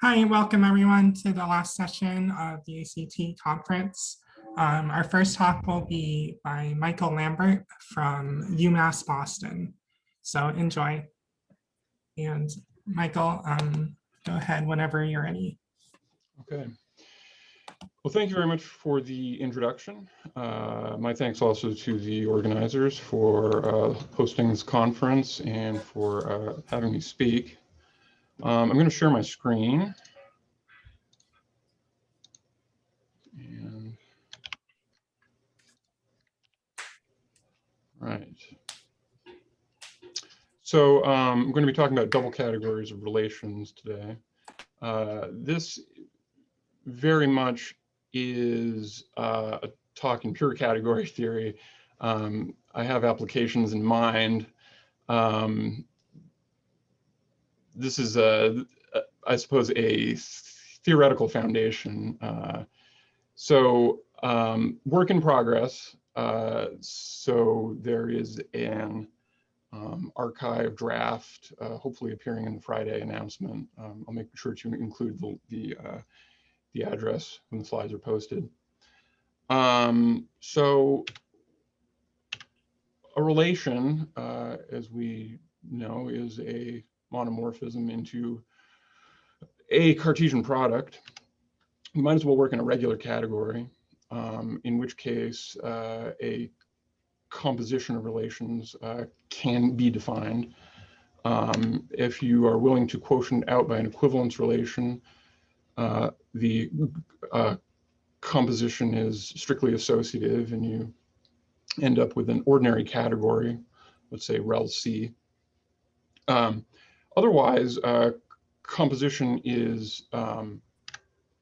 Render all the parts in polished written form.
Hi, welcome everyone to the last session of the ACT conference. Our first talk will be by Michael Lambert from UMass Boston. So enjoy. And Michael, go ahead whenever you're ready. Okay. Well, thank you very much for the introduction. My thanks also to the organizers for hosting this conference and for having me speak. I'm going to share my screen. And, right. So I'm going to be talking about double categories of relations today. This very much is a talk in pure category theory. I have applications in mind. This is, I suppose, a theoretical foundation. Work in progress. So there is an archive draft, hopefully appearing in the Friday announcement. I'll make sure to include the address when the slides are posted. So a relation, as we know, is a monomorphism into a Cartesian product. You might as well work in a regular category, in which case a composition of relations can be defined. If you are willing to quotient out by an equivalence relation, the composition is strictly associative, and you end up with an ordinary category, let's say rel C. Otherwise, composition is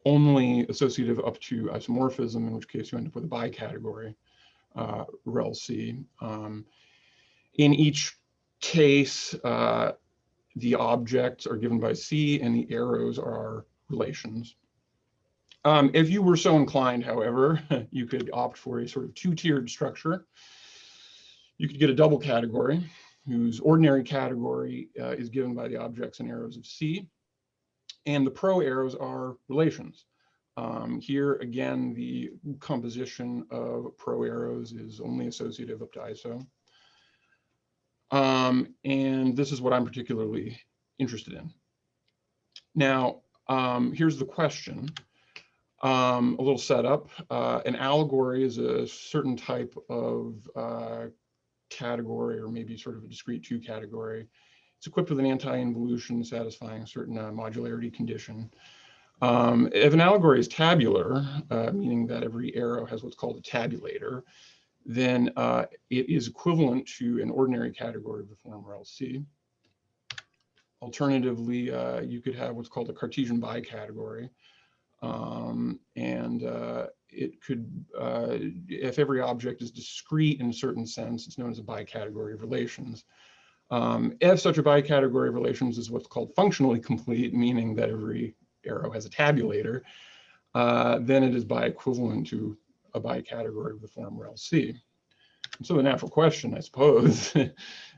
only associative up to isomorphism, in which case you end up with a bicategory, rel C. In each case, the objects are given by C and the arrows are relations. If you were so inclined, however, you could opt for a sort of two-tiered structure. You could get a double category whose ordinary category is given by the objects and arrows of C, and the pro arrows are relations. Here again, the composition of pro arrows is only associative up to ISO. And this is what I'm particularly interested in. Now, here's the question. A little setup. An allegory is a certain type of category, or maybe sort of a discrete two category. It's equipped with an anti-involution satisfying a certain modularity condition. If an allegory is tabular, meaning that every arrow has what's called a tabulator, then it is equivalent to an ordinary category of the form rel C. Alternatively, you could have what's called a Cartesian bicategory. It could, if every object is discrete in a certain sense, it's known as a bicategory of relations. If such a bicategory of relations is what's called functionally complete, meaning that every arrow has a tabulator, then it is biequivalent to a bicategory of the form rel C. And so the natural question, I suppose,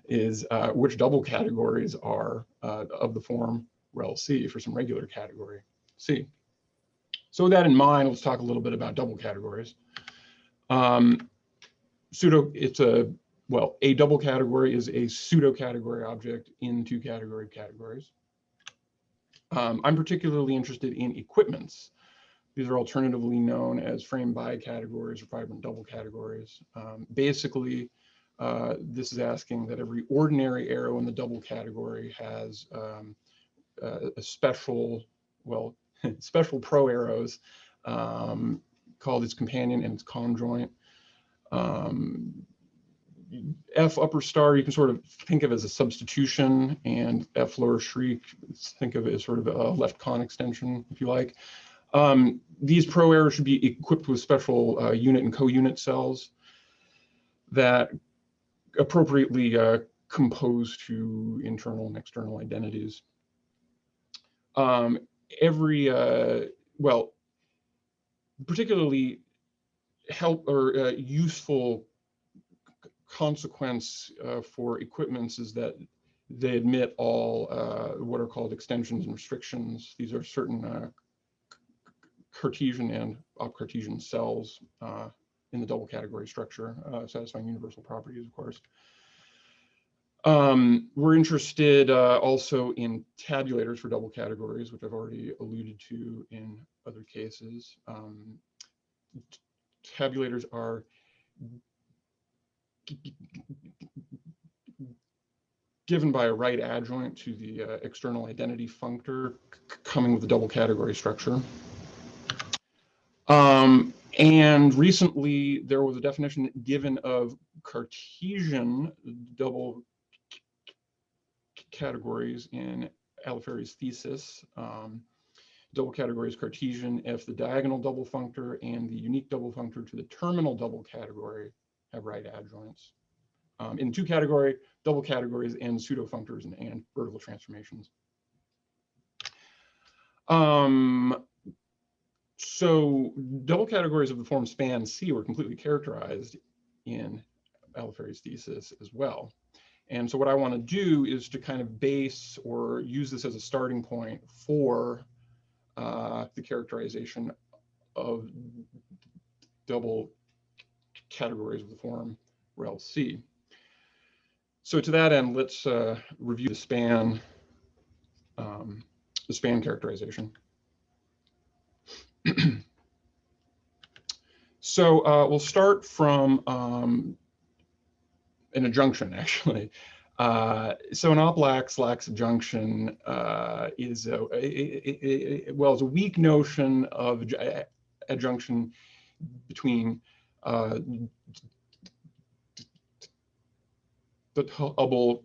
is which double categories are of the form rel C for some regular category C. So with that in mind, let's talk a little bit about double categories. A double category is a pseudo category object in two category categories. I'm particularly interested in equipments. These are alternatively known as frame bicategories or vibrant double categories. Basically, this is asking that every ordinary arrow in the double category has a special, special pro arrows called its companion and its conjoint. F upper star you can sort of think of as a substitution, and F lower shriek think of it as sort of a left con extension, if you like. These pro arrows should be equipped with special unit and co-unit cells that appropriately compose to internal and external identities. Particularly useful consequence for equipments is that They admit all what are called extensions and restrictions. These are certain Cartesian and off-Cartesian cells in the double category structure, satisfying universal properties, of course. We're interested also in tabulators for double categories, which I've already alluded to in other cases. Tabulators are given by a right adjoint to the external identity functor coming with the double category structure. And recently there was a definition given of Cartesian double categories in Aliferi's thesis. Double category is Cartesian if the diagonal double functor and the unique double functor to the terminal double category have right adjoints. In two category, double categories and pseudo functors and vertical transformations. So double categories of the form span C were completely characterized in Aliferi's thesis as well. And so what I want to do is to kind of base or use this as a starting point for the characterization of double categories of the form rel C. So to that end, let's review the span characterization. So we'll start from an adjunction, actually. So an op-lax adjunction is a weak notion of adjunction between the double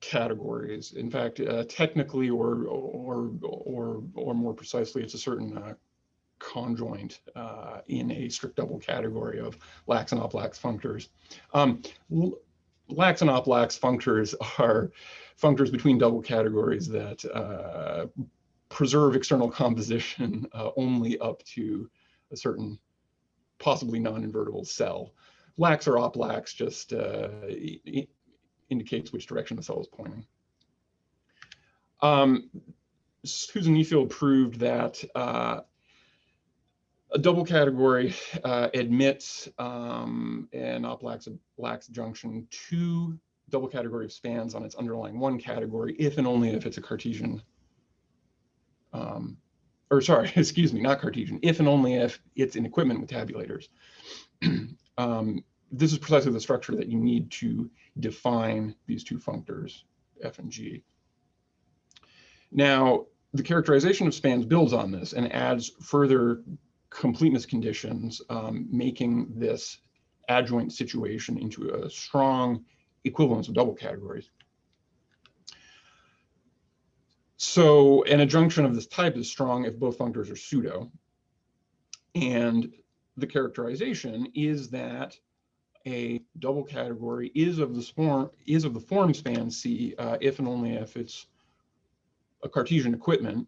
categories. In fact, technically or more precisely, it's a certain conjoint in a strict double category of lax and op-lax functors. Lax and op-lax functors are functors between double categories that preserve external composition only up to a certain possibly non-invertible cell. Lax or op-lax just indicates which direction the cell is pointing. Susan-Neufeld proved that a double category admits an op-lax junction to double category of spans on its underlying one category if and only if it's a Cartesian, or sorry, excuse me, not Cartesian, if and only if it's in equipment with tabulators. This is precisely the structure that you need to define these two functors, F and G. Now, the characterization of spans builds on this and adds further completeness conditions, making this adjoint situation into a strong equivalence of double categories. So an adjunction of this type is strong if both functors are pseudo. And the characterization is that a double category is of the form span C if and only if it's a Cartesian equipment.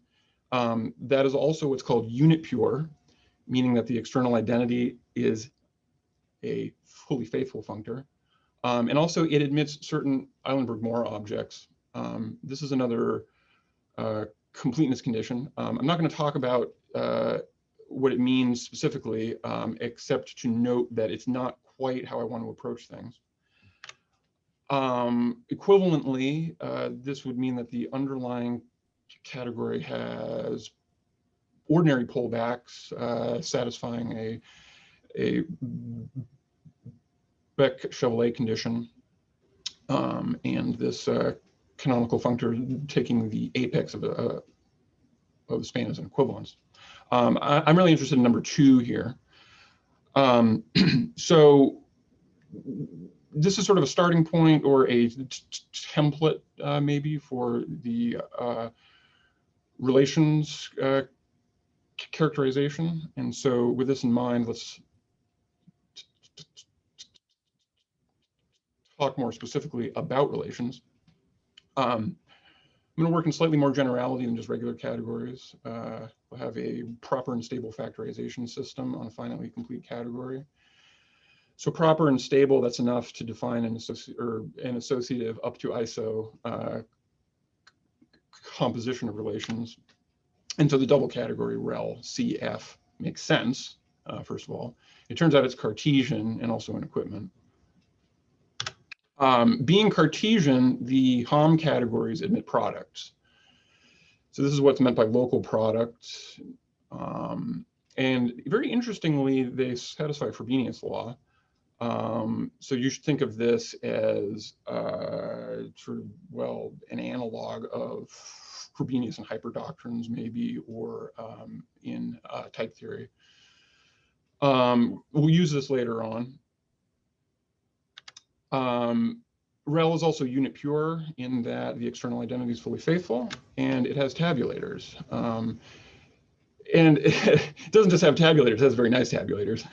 That is also what's called unit pure, meaning that the external identity is a fully faithful functor. And also it admits certain Eilenberg-Moore objects. This is another completeness condition. I'm not going to talk about what it means specifically, except to note that it's not quite how I want to approach things. Equivalently, this would mean that the underlying category has ordinary pullbacks satisfying a Beck-Chevalier condition, and this canonical functor taking the apex of the span as an equivalence. I'm really interested in number 2 here. So this is sort of a starting point or a template maybe for the relations characterization. And so with this in mind, let's talk more specifically about relations. I'm going to work in slightly more generality than just regular categories. We'll have a proper and stable factorization system on a finitely complete category. So proper and stable, that's enough to define an associative up to ISO composition of relations. And so the double category rel CF makes sense, first of all. It turns out it's Cartesian and also an equipment. Being Cartesian, the Hom categories admit products. So this is what's meant by local products. And very interestingly, they satisfy Frobenius law. So you should think of this as sort of, well, an analog of Frobenius and hyperdoctrines maybe, or in type theory. We'll use this later on. Rel is also unit pure in that the external identity is fully faithful, and it has tabulators. And it doesn't just have tabulators, it has very nice tabulators.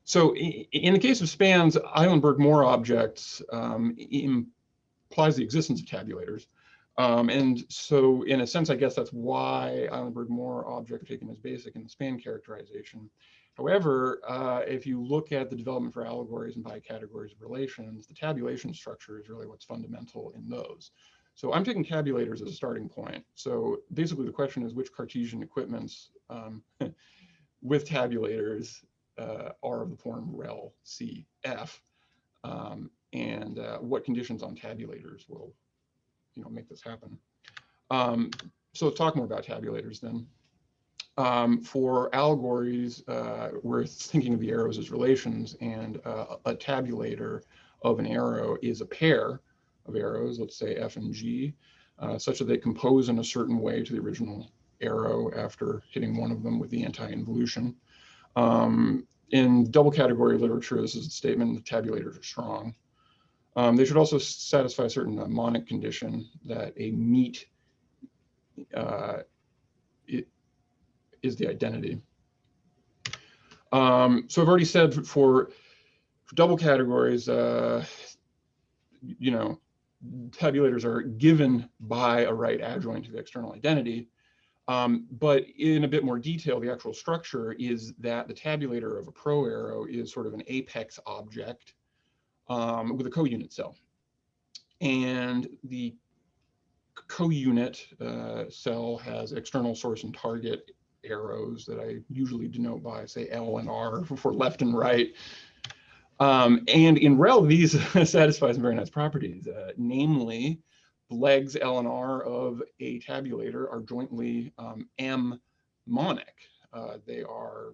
So in the case of spans, Eilenberg-Moore objects implies the existence of tabulators. And so in a sense, I guess that's why Eilenberg-Moore objects are taken as basic in the span characterization. However, if you look at the development for allegories and bicategories of relations, the tabulation structure is really what's fundamental in those. So I'm taking tabulators as a starting point. So basically the question is which Cartesian equipments with tabulators are of the form rel CF, and what conditions on tabulators will make this happen. So let's talk more about tabulators then. For allegories, we're thinking of the arrows as relations, and a tabulator of an arrow is a pair of arrows, let's say F and G, such that they compose in a certain way to the original arrow after hitting one of them with the anti-involution. In double category literature, this is a statement that tabulators are strong. They should also satisfy a certain monic condition that a meet is the identity. So I've already said for double categories, tabulators are given by a right adjoint to the external identity. But in a bit more detail, the actual structure is that the tabulator of a pro arrow is sort of an apex object with a co-unit cell. And the co-unit cell has external source and target arrows that I usually denote by, say, L and R for left and right. And in rel, these satisfy some very nice properties, namely, the legs L and R of a tabulator are jointly M monic. They are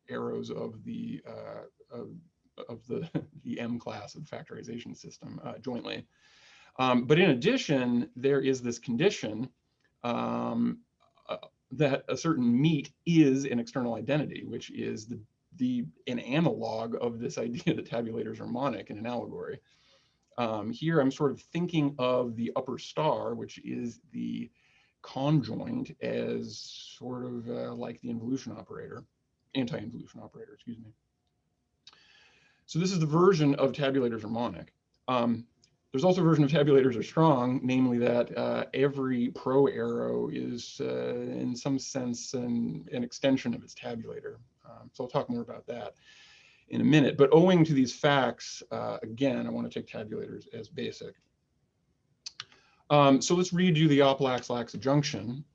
arrows of the M class of the factorization system jointly. But in addition, there is this condition that a certain meet is an external identity, which is an analog of this idea that tabulators are monic in an allegory. Here I'm sort of thinking of the upper star, which is the conjoint, as sort of like the involution operator, anti-involution operator, excuse me. So this is the version of tabulators are monic. There's also a version of tabulators are strong, namely that every pro arrow is in some sense an extension of its tabulator. So I'll talk more about that in a minute, but owing to these facts, again, I want to take tabulators as basic. So let's redo the op-lax-lax adjunction.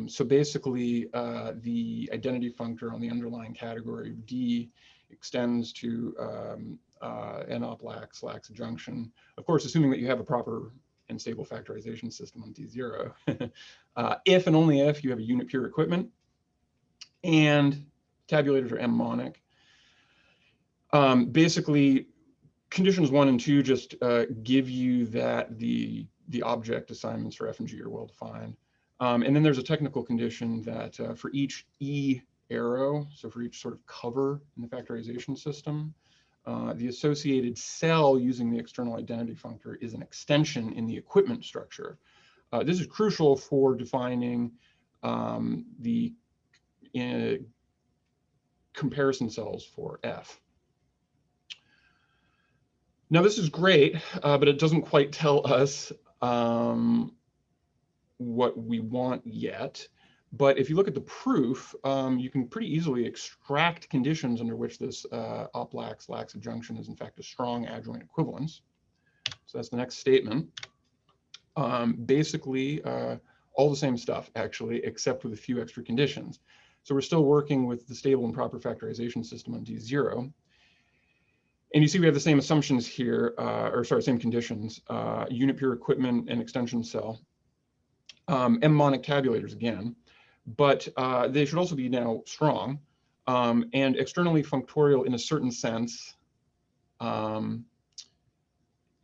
So basically, the identity functor on the underlying category of D extends to an op-lax-lax adjunction, of course, assuming that you have a proper and stable factorization system on D0. If and only if you have a unit pure equipment and tabulators are M monic. Basically, conditions 1 and 2 just give you that the object assignments for F and G are well defined. And then there's a technical condition that for each E arrow, so for each sort of cover in the factorization system, the associated cell using the external identity functor is an extension in the equipment structure. This is crucial for defining the comparison cells for F. Now this is great, but it doesn't quite tell us what we want yet. But if you look at the proof, you can pretty easily extract conditions under which this op-lax adjunction is in fact a strong adjoint equivalence. So that's the next statement. Basically, all the same stuff, actually, except with a few extra conditions. So we're still working with the stable and proper factorization system on D0. And you see we have the same assumptions here, same conditions, unit pure equipment and extension cell, M-monic tabulators again, but they should also be now strong and externally functorial in a certain sense.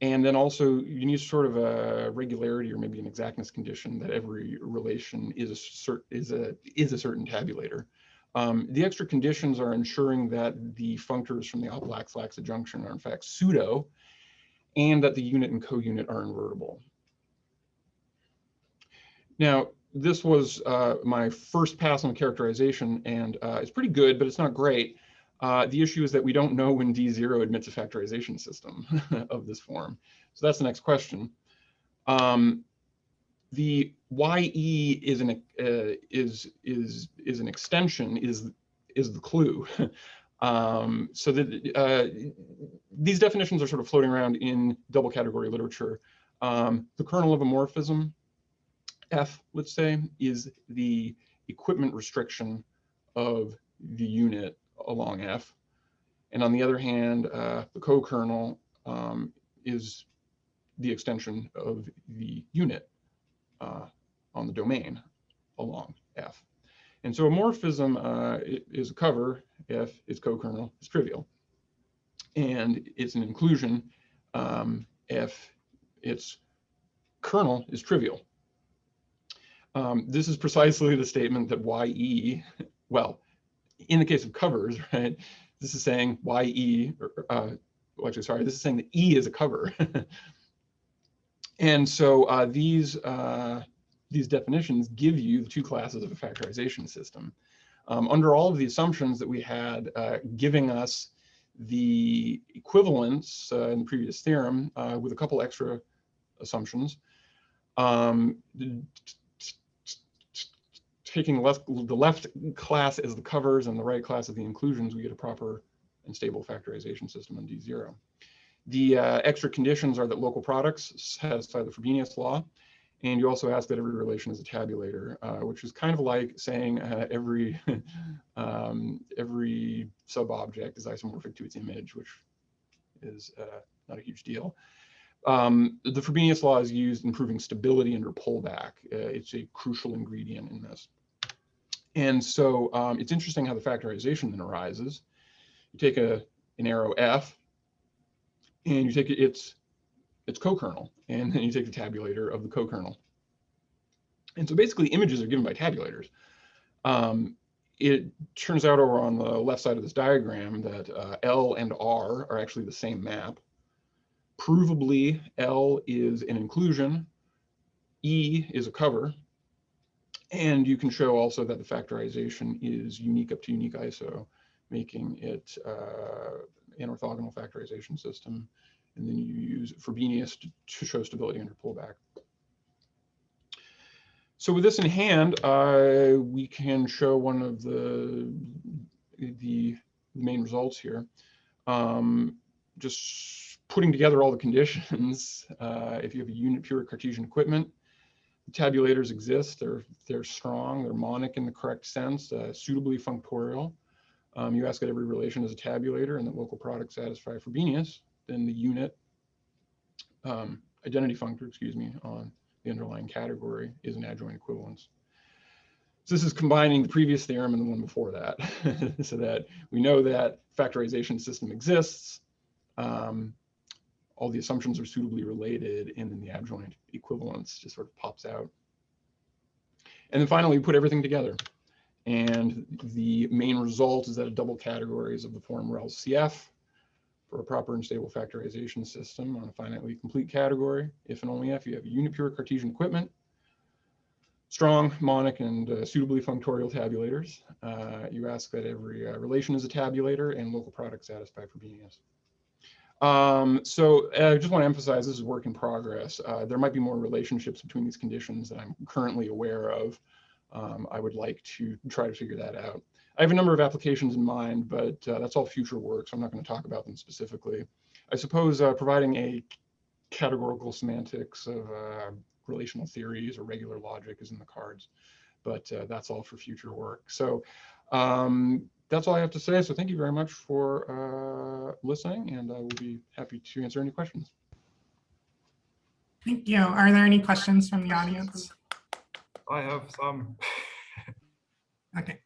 And then also you need sort of a regularity or maybe an exactness condition that every relation is a certain tabulator. The extra conditions are ensuring that the functors from the op-lax adjunction are in fact pseudo, and that the unit and co-unit are invertible. Now, this was my first pass on characterization, and it's pretty good, but it's not great. The issue is that we don't know when D0 admits a factorization system of this form. So that's the next question. The YE is an extension is the clue. So that these definitions are sort of floating around in double category literature. The kernel of a morphism, F, let's say, is the equipment restriction of the unit along F. And on the other hand, the co-kernel is the extension of the unit on the domain along F. And so a morphism is a cover if its co-kernel is trivial. And it's an inclusion if its kernel is trivial. This is precisely the statement that YE, well, in the case of covers, right, this is saying YE, this is saying that E is a cover. And so these definitions give you the two classes of a factorization system. Under all of the assumptions that we had giving us the equivalence in the previous theorem with a couple extra assumptions, taking the left class as the covers and the right class as the inclusions, we get a proper and stable factorization system on D0. The extra conditions are that local products satisfy the Frobenius law, and you also ask that every relation is a tabulator, which is kind of like saying every sub-object is isomorphic to its image, which is not a huge deal. The Frobenius law is used in proving stability under pullback. It's a crucial ingredient in this. And so it's interesting how the factorization then arises. You take an arrow F, and you take its co-kernel, and then you take the tabulator of the co-kernel. And so basically images are given by tabulators. It turns out over on the left side of this diagram that L and R are actually the same map. Provably, L is an inclusion, E is a cover, and you can show also that the factorization is unique up to unique iso, making it an orthogonal factorization system. And then you use Frobenius to show stability under pullback. So with this in hand, we can show one of the main results here. Just putting together all the conditions, if you have a unit pure Cartesian equipment, the tabulators exist, they're strong, they're monic in the correct sense, suitably functorial. You ask that every relation is a tabulator and that local products satisfy Frobenius, then the unit identity functor, on the underlying category is an adjoint equivalence. So this is combining the previous theorem and the one before that, so that we know that factorization system exists, all the assumptions are suitably related, and then the adjoint equivalence just sort of pops out. And then finally, we put everything together. And the main result is that a double category is of the form rel CF for a proper and stable factorization system on a finitely complete category. If and only if you have a unit pure Cartesian equipment, strong, monic, and suitably functorial tabulators. You ask that every relation is a tabulator and local products satisfy Frobenius. So I just want to emphasize this is work in progress. There might be more relationships between these conditions that I'm currently aware of. I would like to try to figure that out. I have a number of applications in mind, but that's all future work, so I'm not going to talk about them specifically. I suppose providing a categorical semantics of relational theories or regular logic is in the cards, but that's all for future work. So that's all I have to say. So thank you very much for listening, and I will be happy to answer any questions. Thank you. Are there any questions from the audience? I have some. Okay.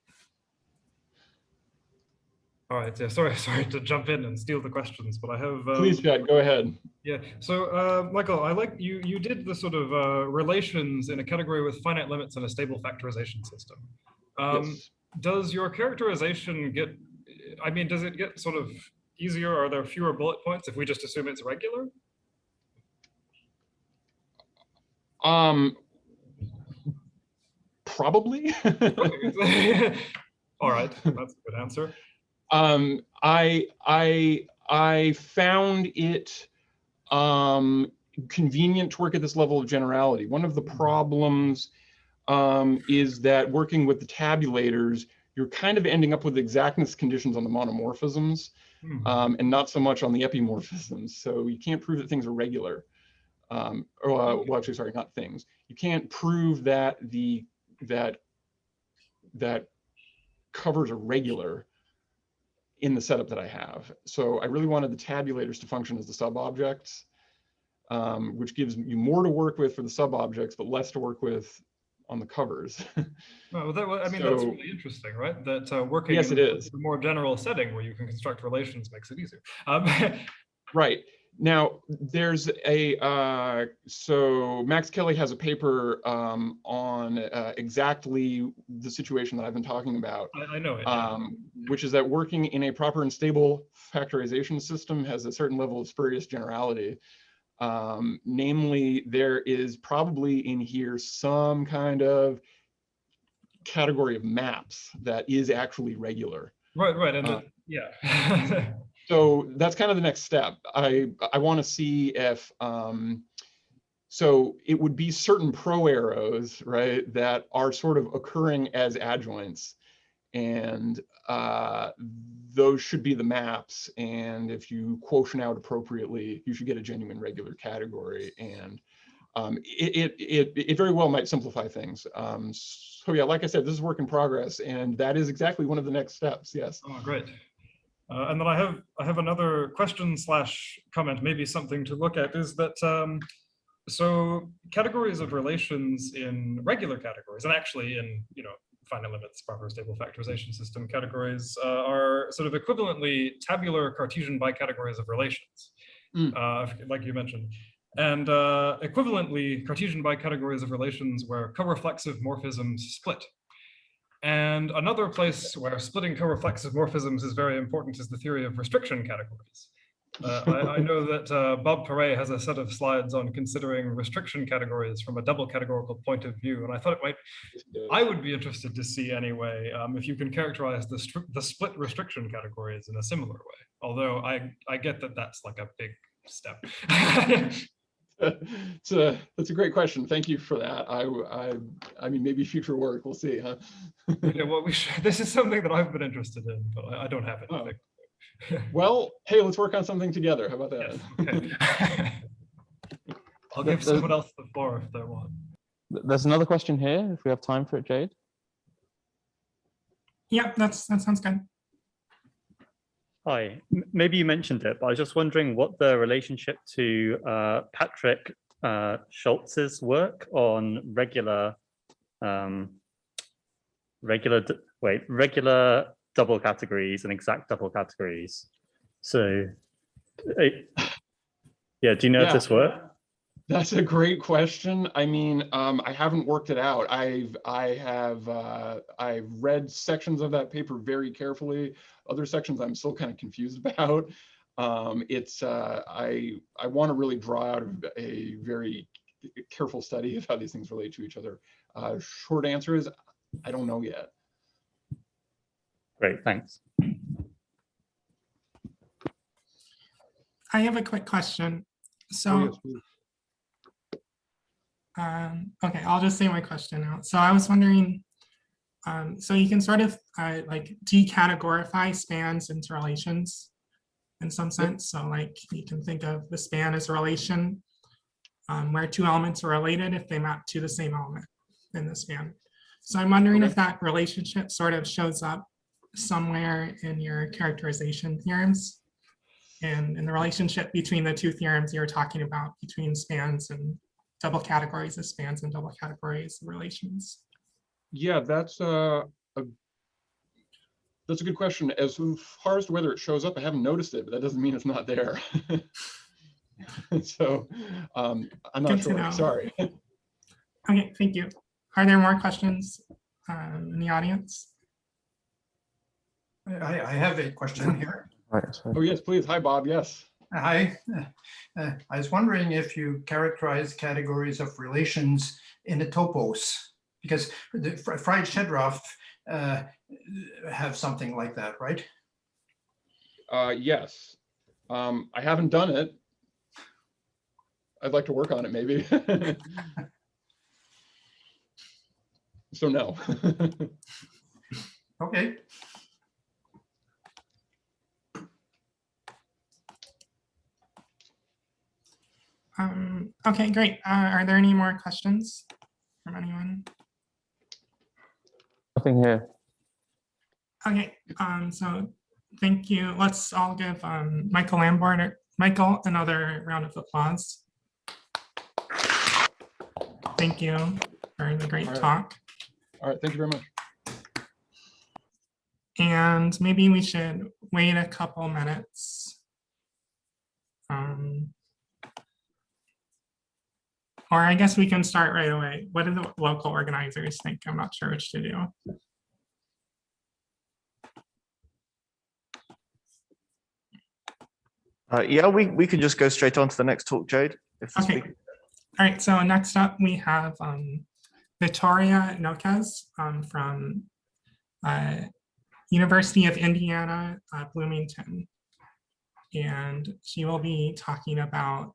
All right. Yeah. Sorry to jump in and steal the questions, but I have. Please, Chad, go ahead. Yeah. So, Michael, I like you did the sort of relations in a category with finite limits and a stable factorization system. Yes. Does your characterization get? I mean, does it get sort of easier? Are there fewer bullet points if we just assume it's regular? Probably. All right, that's a good answer. I found it convenient to work at this level of generality. One of the problems is that working with the tabulators, you're kind of ending up with exactness conditions on the monomorphisms and not so much on the epimorphisms. So you can't prove that things are regular. Well, actually, sorry, not things. You can't prove that that covers are regular in the setup that I have. So I really wanted the tabulators to function as the sub-objects, which gives you more to work with for the sub-objects, but less to work with on the covers. Well, I mean, that's really interesting, right? That working yes, in it is. a more general setting where you can construct relations makes it easier. Right. Now, there's a, so Max Kelly has a paper on exactly the situation that I've been talking about. I know it. Which is that working in a proper and stable factorization system has a certain level of spurious generality. Namely, there is probably in here some kind of category of maps that is actually regular. Right, and yeah. So that's kind of the next step. I want to see if, so it would be certain pro arrows, right, that are sort of occurring as adjoints. And those should be the maps. And if you quotient out appropriately, you should get a genuine regular category. And it very well might simplify things. So yeah, like I said, this is work in progress, and that is exactly one of the next steps. Yes. Oh, great. And then I have another question / comment, maybe something to look at, is that so categories of relations in regular categories, and actually in finite limits, proper stable factorization system categories are sort of equivalently tabular Cartesian bicategories of relations, like you mentioned. And equivalently, Cartesian bicategories of relations where co-reflexive morphisms split. And another place where splitting co-reflexive morphisms is very important is the theory of restriction categories. I know that Bob Perret has a set of slides on considering restriction categories from a double categorical point of view, and I thought I would be interested to see anyway if you can characterize the split restriction categories in a similar way. Although I get that that's like a big step. That's a great question. Thank you for that. I mean, maybe future work, we'll see, huh? Yeah, well, this is something that I've been interested in, but I don't have anything. Oh. Well, hey, let's work on something together. How about that? Yes, okay. I'll give someone else the floor if they want. There's another question here, if we have time for it, Jade. Yep, that sounds good. Hi, maybe you mentioned it, but I was just wondering what the relationship to Patrick Schultz's work on regular double categories and exact double categories. So, yeah, do you know if this works? That's a great question. I mean, I haven't worked it out. I've read sections of that paper very carefully. Other sections I'm still kind of confused about. I want to really draw out a very careful study of how these things relate to each other. Short answer is, I don't know yet. Great, thanks. I have a quick question. So, okay, I'll just say my question out. So I was wondering, So you can sort of like decategorify spans into relations in some sense. So like you can think of the span as a relation where two elements are related if they map to the same element in the span. So I'm wondering if that relationship sort of shows up somewhere in your characterization theorems and in the relationship between the two theorems you were talking about between spans and double categories of spans and double categories of relations. Yeah, that's a good question. As far as to whether it shows up, I haven't noticed it, but that doesn't mean it's not there. So I'm not sure. Sorry. Okay, thank you. Are there more questions in the audience? I have a question here. Oh, yes, please. Hi, Bob. Yes. Hi. I was wondering if you characterize categories of relations in the topos, because the Fried-Shedraff have something like that, right? Yes. I haven't done it. I'd like to work on it, maybe. So no. Okay. Okay, great. Are there any more questions from anyone? Nothing here. Okay, so thank you. Let's all give Michael Lambert, Michael, another round of applause. Thank you for the great talk. All right, thank you very much. And maybe we should wait a couple minutes. Or I guess we can start right away. What do the local organizers think? I'm not sure which to do. Yeah, we can just go straight on to the next talk, Jade. Okay. All right, so next up we have Victoria Noquez from University of Indiana, Bloomington. And she will be talking about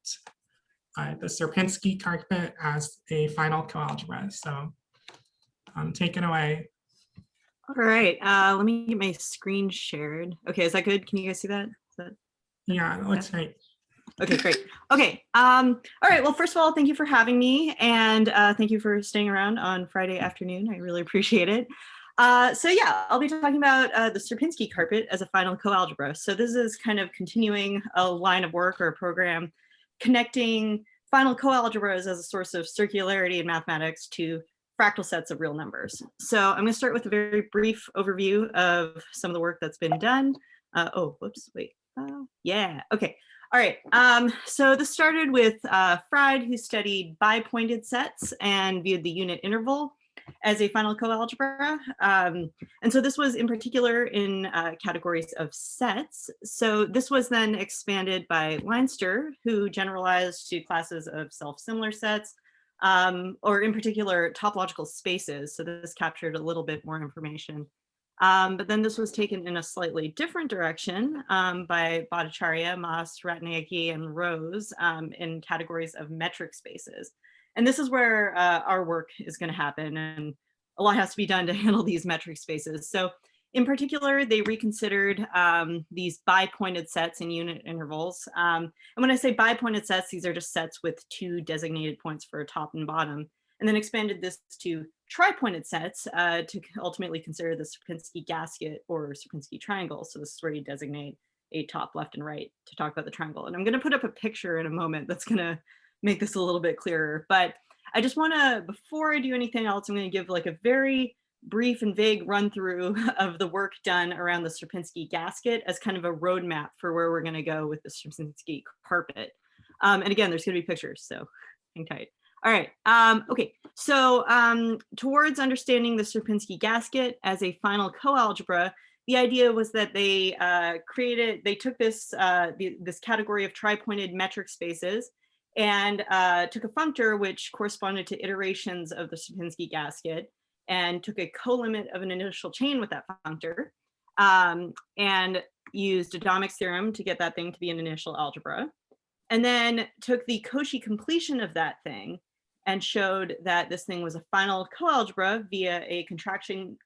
the Sierpinski carpet as a final coalgebra. So take it away. All right, let me get my screen shared. Okay, is that good? Can you guys see that? Yeah, it looks great. Okay, great. Okay, all right, well, first of all, thank you for having me, and thank you for staying around on Friday afternoon. I really appreciate it. So yeah, I'll be talking about the Sierpinski carpet as a final coalgebra. So this is kind of continuing a line of work or a program connecting final coalgebras as a source of circularity in mathematics to fractal sets of real numbers. So I'm going to start with a very brief overview of some of the work that's been done. Oh, whoops, wait. Yeah, okay. All right, so this started with Fried, who studied bipointed sets and viewed the unit interval as a final coalgebra. And so this was in particular in categories of sets. So this was then expanded by Leinster, who generalized to classes of self-similar sets, or in particular topological spaces. So this captured a little bit more information. But then this was taken in a slightly different direction by Bhattacharya, Mas, Ratnayake, and Rose in categories of metric spaces. And this is where our work is going to happen, and a lot has to be done to handle these metric spaces. So in particular, they reconsidered these bipointed sets in unit intervals. And when I say bipointed sets, these are just sets with two designated points for top and bottom, and then expanded this to tripointed sets to ultimately consider the Sierpinski gasket or Sierpinski triangle. So this is where you designate a top, left, and right to talk about the triangle. And I'm going to put up a picture in a moment that's going to make this a little bit clearer. But I just want to, before I do anything else, I'm going to give like a very brief and vague run through of the work done around the Sierpinski gasket as kind of a roadmap for where we're going to go with the Sierpinski carpet. And again, there's going to be pictures, so hang tight. All right, okay, so towards understanding the Sierpinski gasket as a final coalgebra, the idea was that they took this, this category of tripointed metric spaces and took a functor which corresponded to iterations of the Sierpinski gasket and took a colimit of an initial chain with that functor and used Adamic's theorem to get that thing to be an initial algebra. And then took the Cauchy completion of that thing and showed that this thing was a final coalgebra via a contraction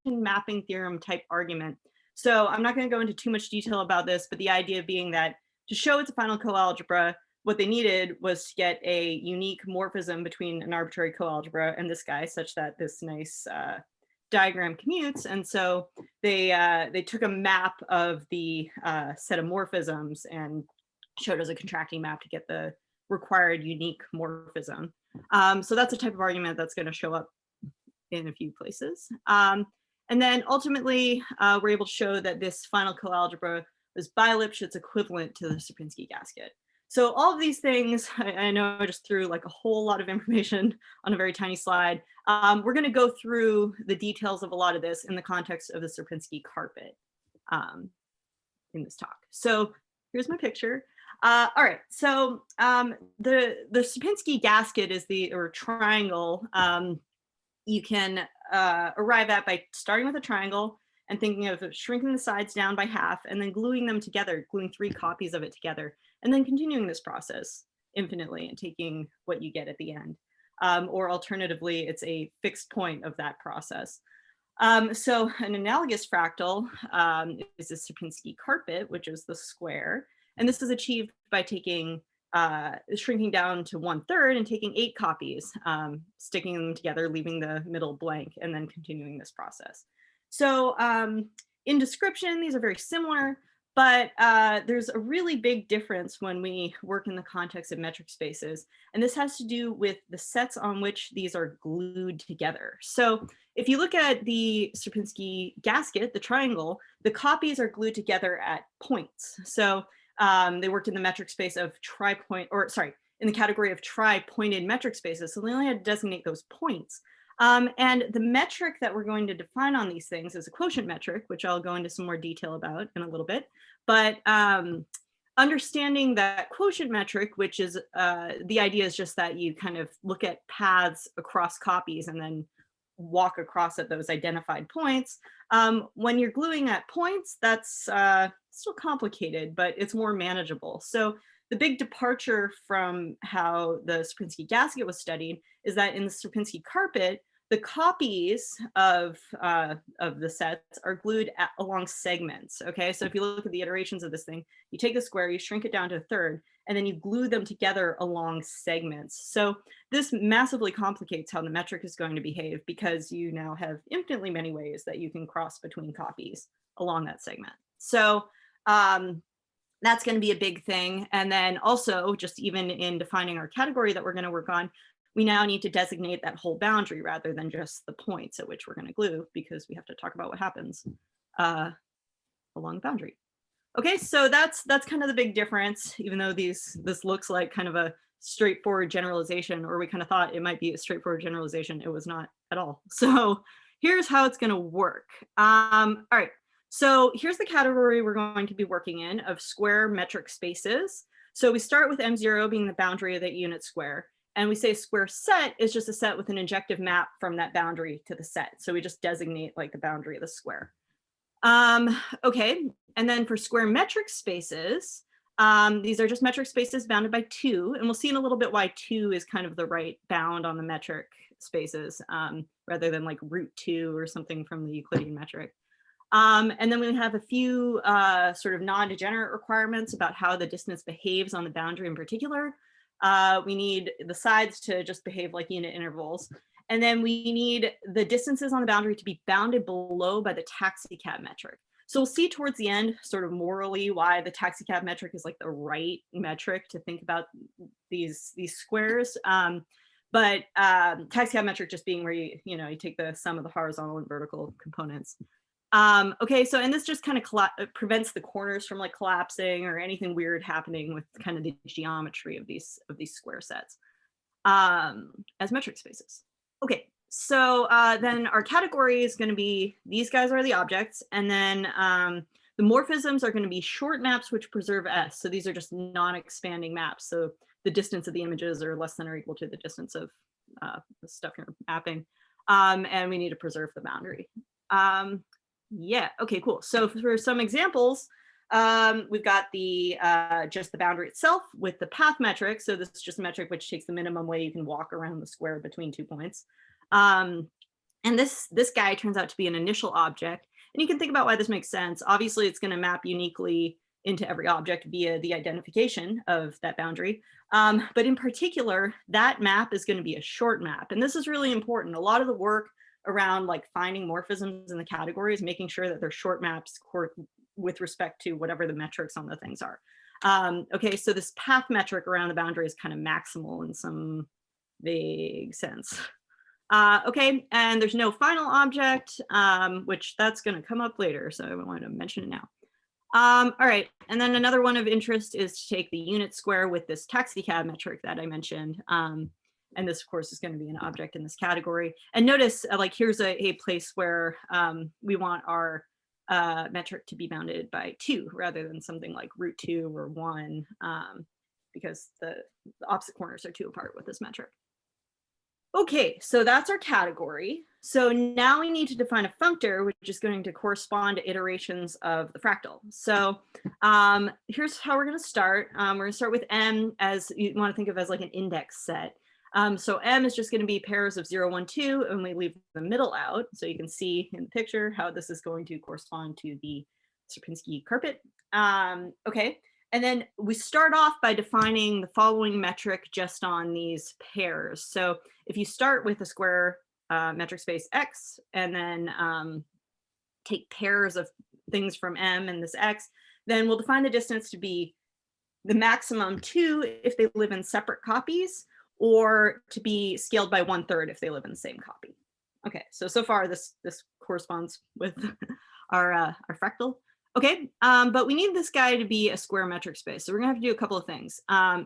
mapping theorem type argument. So I'm not going to go into too much detail about this, but the idea being that to show it's a final coalgebra, what they needed was to get a unique morphism between an arbitrary coalgebra and this guy, such that this nice diagram commutes. And so they took a map of the set of morphisms and showed as a contracting map to get the required unique morphism. So that's a type of argument that's going to show up in a few places. And then ultimately, we're able to show that this final coalgebra was bi-Lipschitz equivalent to the Sierpinski gasket. So all of these things, I know I just threw like a whole lot of information on a very tiny slide. We're going to go through the details of a lot of this in the context of the Sierpinski carpet in this talk. So here's my picture. All right, so the Sierpinski gasket is or triangle. You can arrive at by starting with a triangle and thinking of shrinking the sides down by half and then gluing them together, gluing 3 copies of it together, and then continuing this process infinitely and taking what you get at the end. Or alternatively, it's a fixed point of that process. So an analogous fractal is the Sierpinski carpet, which is the square. And this is achieved by taking shrinking down to 1/3 and taking 8 copies, sticking them together, leaving the middle blank, and then continuing this process. So in description, these are very similar, but there's a really big difference when we work in the context of metric spaces. And this has to do with the sets on which these are glued together. So if you look at the Sierpinski gasket, the triangle, the copies are glued together at points. So they worked in the metric space of in the category of tri-pointed metric spaces. So they only had to designate those points. And the metric that we're going to define on these things is a quotient metric, which I'll go into some more detail about in a little bit. But understanding that quotient metric, which is the idea is just that you kind of look at paths across copies and then walk across at those identified points. When you're gluing at points, that's still complicated, but it's more manageable. So the big departure from how the Sierpinski gasket was studied is that in the Sierpinski carpet, the copies of the sets are glued along segments. Okay, so if you look at the iterations of this thing, you take the square, you shrink it down to 1/3, and then you glue them together along segments. So this massively complicates how the metric is going to behave because you now have infinitely many ways that you can cross between copies along that segment. So that's going to be a big thing. And then also, just even in defining our category that we're going to work on, we now need to designate that whole boundary rather than just the points at which we're going to glue, because we have to talk about what happens along the boundary. Okay, so that's kind of the big difference, even though this looks like kind of a straightforward generalization, or we kind of thought it might be a straightforward generalization. It was not at all. So here's how it's going to work. All right. So here's the category we're going to be working in of square metric spaces. So we start with M0 being the boundary of that unit square. And we say square set is just a set with an injective map from that boundary to the set. So we just designate like the boundary of the square. Okay, and then for square metric spaces, these are just metric spaces bounded by 2. And we'll see in a little bit why 2 is kind of the right bound on the metric spaces rather than like √2 or something from the Euclidean metric. And then we have a few sort of non-degenerate requirements about how the distance behaves on the boundary in particular. We need the sides to just behave like unit intervals. And then we need the distances on the boundary to be bounded below by the taxicab metric. So we'll see towards the end sort of morally why the taxicab metric is like the right metric to think about these squares. But taxicab metric just being where you take the sum of the horizontal and vertical components. Okay, so and this just kind of prevents the corners from like collapsing or anything weird happening with kind of the geometry of these square sets as metric spaces. Okay, so then our category is going to be, these guys are the objects, and then the morphisms are going to be short maps which preserve S. So these are just non-expanding maps. So the distance of the images are less than or equal to the distance of the stuff you're mapping, and we need to preserve the boundary. Yeah, okay, cool. So for some examples, we've got the just the boundary itself with the path metric. So this is just a metric which takes the minimum way you can walk around the square between 2 points. And this guy turns out to be an initial object. And you can think about why this makes sense. Obviously, it's going to map uniquely into every object via the identification of that boundary. But in particular, that map is going to be a short map. And this is really important. A lot of the work around like finding morphisms in the category is making sure that they're short maps with respect to whatever the metrics on the things are. Okay, so this path metric around the boundary is kind of maximal in some vague sense. Okay, and there's no final object, which that's going to come up later, so I wanted to mention it now. All right, and then another one of interest is to take the unit square with this taxicab metric that I mentioned. And this, of course, is going to be an object in this category. And notice, like, here's a place where we want our metric to be bounded by 2 rather than something like √2 or 1, because the opposite corners are 2 apart with this metric. Okay, so that's our category. So now we need to define a functor, which is going to correspond to iterations of the fractal. So here's how we're going to start. We're going to start with M, as you want to think of as like an index set. So M is just going to be pairs of 0, 1, 2, and we leave the middle out. So you can see in the picture how this is going to correspond to the Sierpinski carpet. Okay, and then we start off by defining the following metric just on these pairs. So if you start with a square metric space X and then take pairs of things from M and this X, then we'll define the distance to be the maximum 2 if they live in separate copies, or to be scaled by 1/3 if they live in the same copy. Okay, so far this corresponds with our fractal. Okay, but we need this guy to be a square metric space. So we're gonna have to do a couple of things.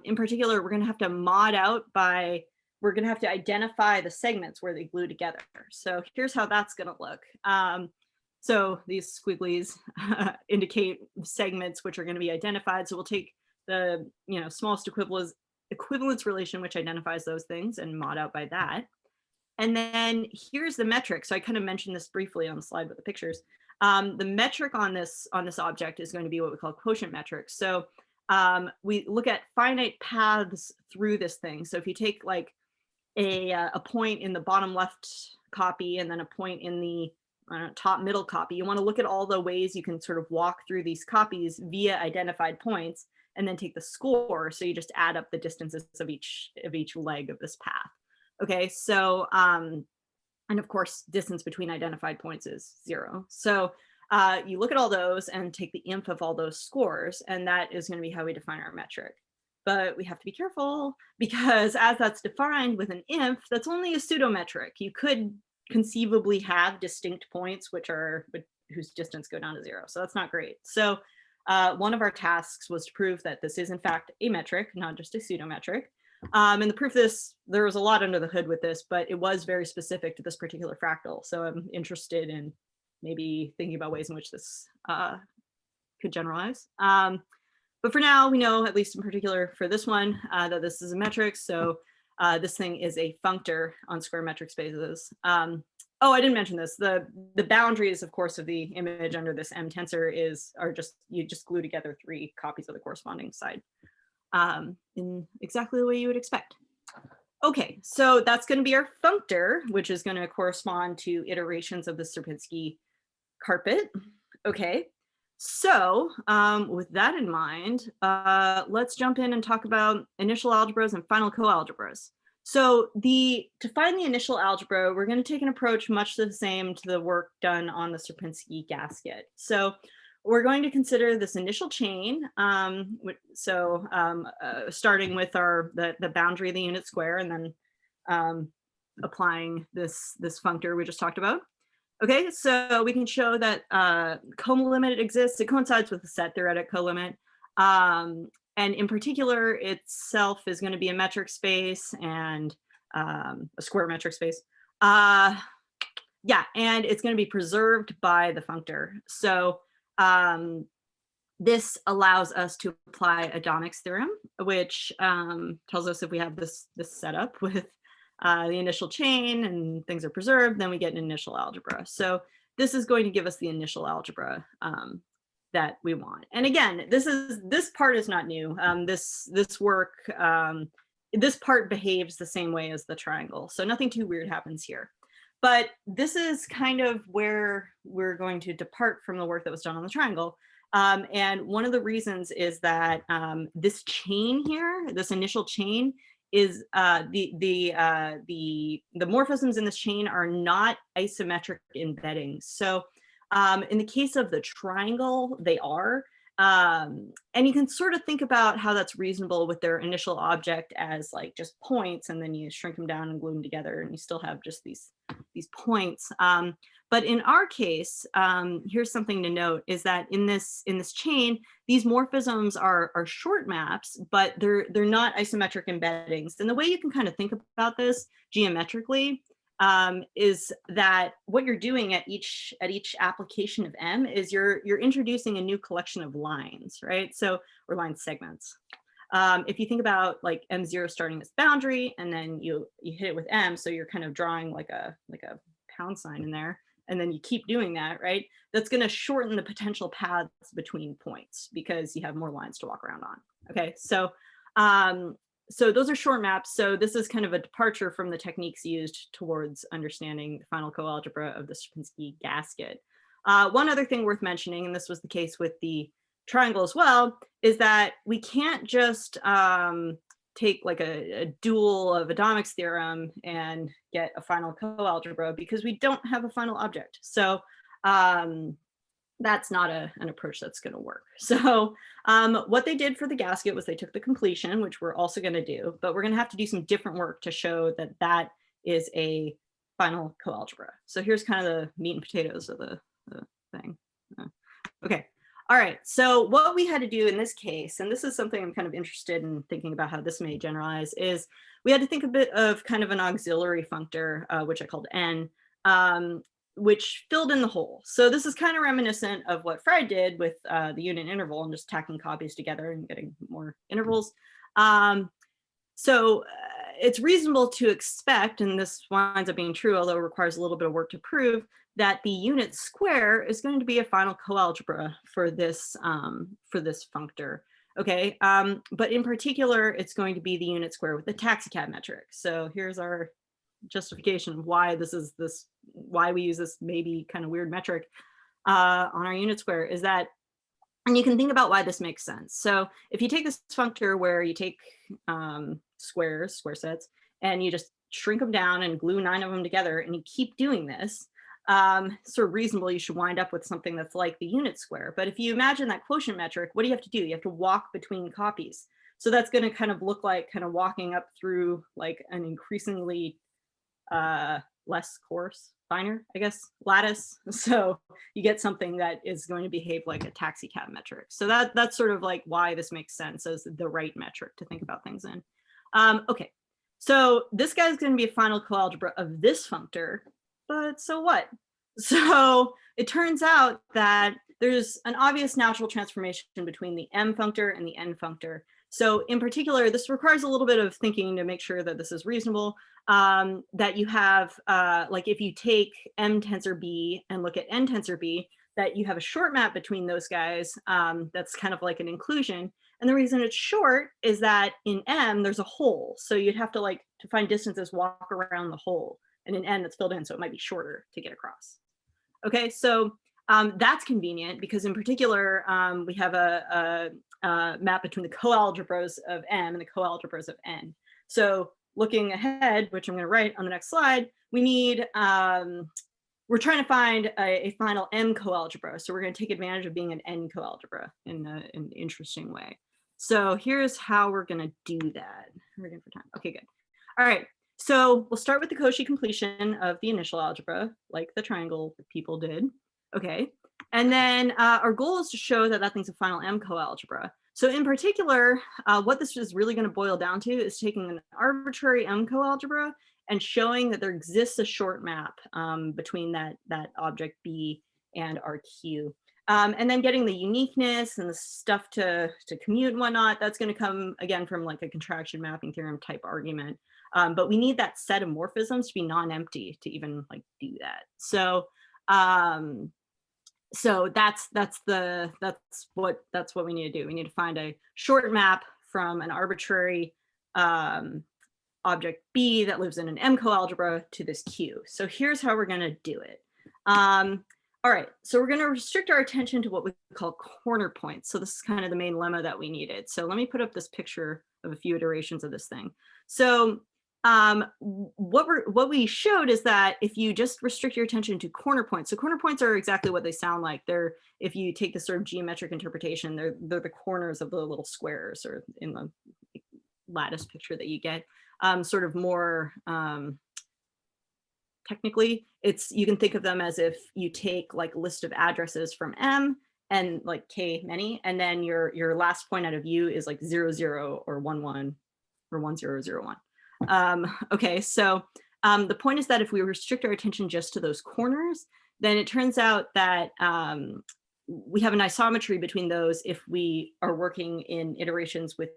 In particular, we're gonna have to mod out by, we're gonna have to identify the segments where they glue together. So here's how that's gonna look. So these squigglies indicate segments which are gonna be identified. So we'll take the smallest equivalence relation, which identifies those things, and mod out by that. And then here's the metric. So I kind of mentioned this briefly on the slide with the pictures. The metric on this object is going to be what we call quotient metric. So we look at finite paths through this thing. So if you take like a point in the bottom left copy and then a point in the top middle copy, you want to look at all the ways you can sort of walk through these copies via identified points, and then take the score. So you just add up the distances of each leg of this path. Okay, so and of course, distance between identified points is 0. So you look at all those and take the inf of all those scores, and that is going to be how we define our metric. But we have to be careful, because as that's defined with an inf, that's only a pseudometric. You could conceivably have distinct points whose distance go down to 0. So that's not great. So one of our tasks was to prove that this is in fact a metric, not just a pseudometric. And the proof of this, there was a lot under the hood with this, but it was very specific to this particular fractal. So I'm interested in maybe thinking about ways in which this could generalize. But for now, we know, at least in particular for this one, that this is a metric. So this thing is a functor on square metric spaces. Oh, I didn't mention this. The boundaries, of course, of the image under this M tensor you just glue together 3 copies of the corresponding side in exactly the way you would expect. Okay, so that's going to be our functor, which is going to correspond to iterations of the Sierpinski carpet. Okay, so with that in mind, let's jump in and talk about initial algebras and final coalgebras. So to find the initial algebra, we're going to take an approach much the same to the work done on the Sierpinski gasket. So we're going to consider this initial chain. Starting with the boundary of the unit square, and then applying this functor we just talked about. Okay, so we can show that colimit exists. It coincides with the set theoretic colimit. And in particular, itself is going to be a metric space and a square metric space. Yeah, and it's going to be preserved by the functor. So this allows us to apply Adonic's theorem, which tells us if we have this setup with the initial chain and things are preserved, then we get an initial algebra. So this is going to give us the initial algebra that we want. And again, this part is not new. This work, this part behaves the same way as the triangle. So nothing too weird happens here. But this is kind of where we're going to depart from the work that was done on the triangle. And one of the reasons is that this chain here, this initial chain, is the morphisms in this chain are not isometric embeddings. So in the case of the triangle, they are. And you can sort of think about how that's reasonable with their initial object as like just points, and then you shrink them down and glue them together, and you still have just these points. But in our case, here's something to note, is that in this chain, these morphisms are short maps, but they're not isometric embeddings. And the way you can kind of think about this geometrically is that what you're doing at each application of M is you're introducing a new collection of lines, right? So, or line segments. If you think about like M0 starting as boundary, and then you hit it with M, so you're kind of drawing like a pound sign in there, and then you keep doing that, right? That's going to shorten the potential paths between points because you have more lines to walk around on. Okay, so so those are short maps. So this is kind of a departure from the techniques used towards understanding the final coalgebra of the Sierpinski gasket. One other thing worth mentioning, and this was the case with the triangle as well, is that we can't just take like a dual of Adamic's theorem and get a final coalgebra because we don't have a final object. So that's not an approach that's going to work. So what they did for the gasket was they took the completion, which we're also going to do, but we're going to have to do some different work to show that that is a final coalgebra. So here's kind of the meat and potatoes of the thing. Okay. All right, so what we had to do in this case, and this is something I'm kind of interested in thinking about how this may generalize, is we had to think a bit of kind of an auxiliary functor, which I called n, which filled in the hole. So this is kind of reminiscent of what Freid did with the unit interval and just tacking copies together and getting more intervals. So it's reasonable to expect, and this winds up being true, although it requires a little bit of work to prove, that the unit square is going to be a final coalgebra for this functor. Okay, but in particular, it's going to be the unit square with the taxicab metric. So here's our justification of why why we use this maybe kind of weird metric on our unit square is that, and you can think about why this makes sense. So if you take this functor where you take square sets, and you just shrink them down and glue 9 of them together, and you keep doing this, sort of reasonable, you should wind up with something that's like the unit square. But if you imagine that quotient metric, what do you have to do? You have to walk between copies. So that's going to kind of look like kind of walking up through like an increasingly less coarse, finer, I guess, lattice. So you get something that is going to behave like a taxicab metric. So that's sort of like why this makes sense as the right metric to think about things in. Okay, so this guy's going to be a final coalgebra of this functor. But so what? So it turns out that there's an obvious natural transformation between the M functor and the N functor. So in particular, this requires a little bit of thinking to make sure that this is reasonable, that you have, like if you take M tensor B and look at N tensor B, that you have a short map between those guys. That's kind of like an inclusion. And the reason it's short is that in M, there's a hole. So you'd have to to find distances, walk around the hole. And in N, that's filled in, so it might be shorter to get across. Okay, so that's convenient because in particular, we have a map between the coalgebras of M and the coalgebras of N. So looking ahead, which I'm going to write on the next slide, we need, we're trying to find a final M coalgebra. So we're going to take advantage of being an N coalgebra in an interesting way. So here's how we're going to do that. We're good for time. Okay, good. All right. So we'll start with the Cauchy completion of the initial algebra, like the triangle people did. Okay, and then our goal is to show that that thing's a final M coalgebra. So in particular, what this is really going to boil down to is taking an arbitrary M coalgebra and showing that there exists a short map between that object B and our Q. And then getting the uniqueness and the stuff to commute and whatnot, that's going to come again from like a contraction mapping theorem type argument. But we need that set of morphisms to be non-empty to even like do that. So So that's what we need to do. We need to find a short map from an arbitrary object B that lives in an M coalgebra to this Q. So here's how we're going to do it. All right, so we're going to restrict our attention to what we call corner points. So this is kind of the main lemma that we needed. So let me put up this picture of a few iterations of this thing. So what we showed is that if you just restrict your attention to corner points, so corner points are exactly what they sound like. They're, if you take the sort of geometric interpretation, they're the corners of the little squares, or in the lattice picture that you get. Sort of more technically, you can think of them as if you take like a list of addresses from M and like K many, and then your last point out of U is like 0, 0 or 1, 1 or 1, 0, 0, 1. Okay, so the point is that if we restrict our attention just to those corners, then it turns out that we have an isometry between those if we are working in iterations with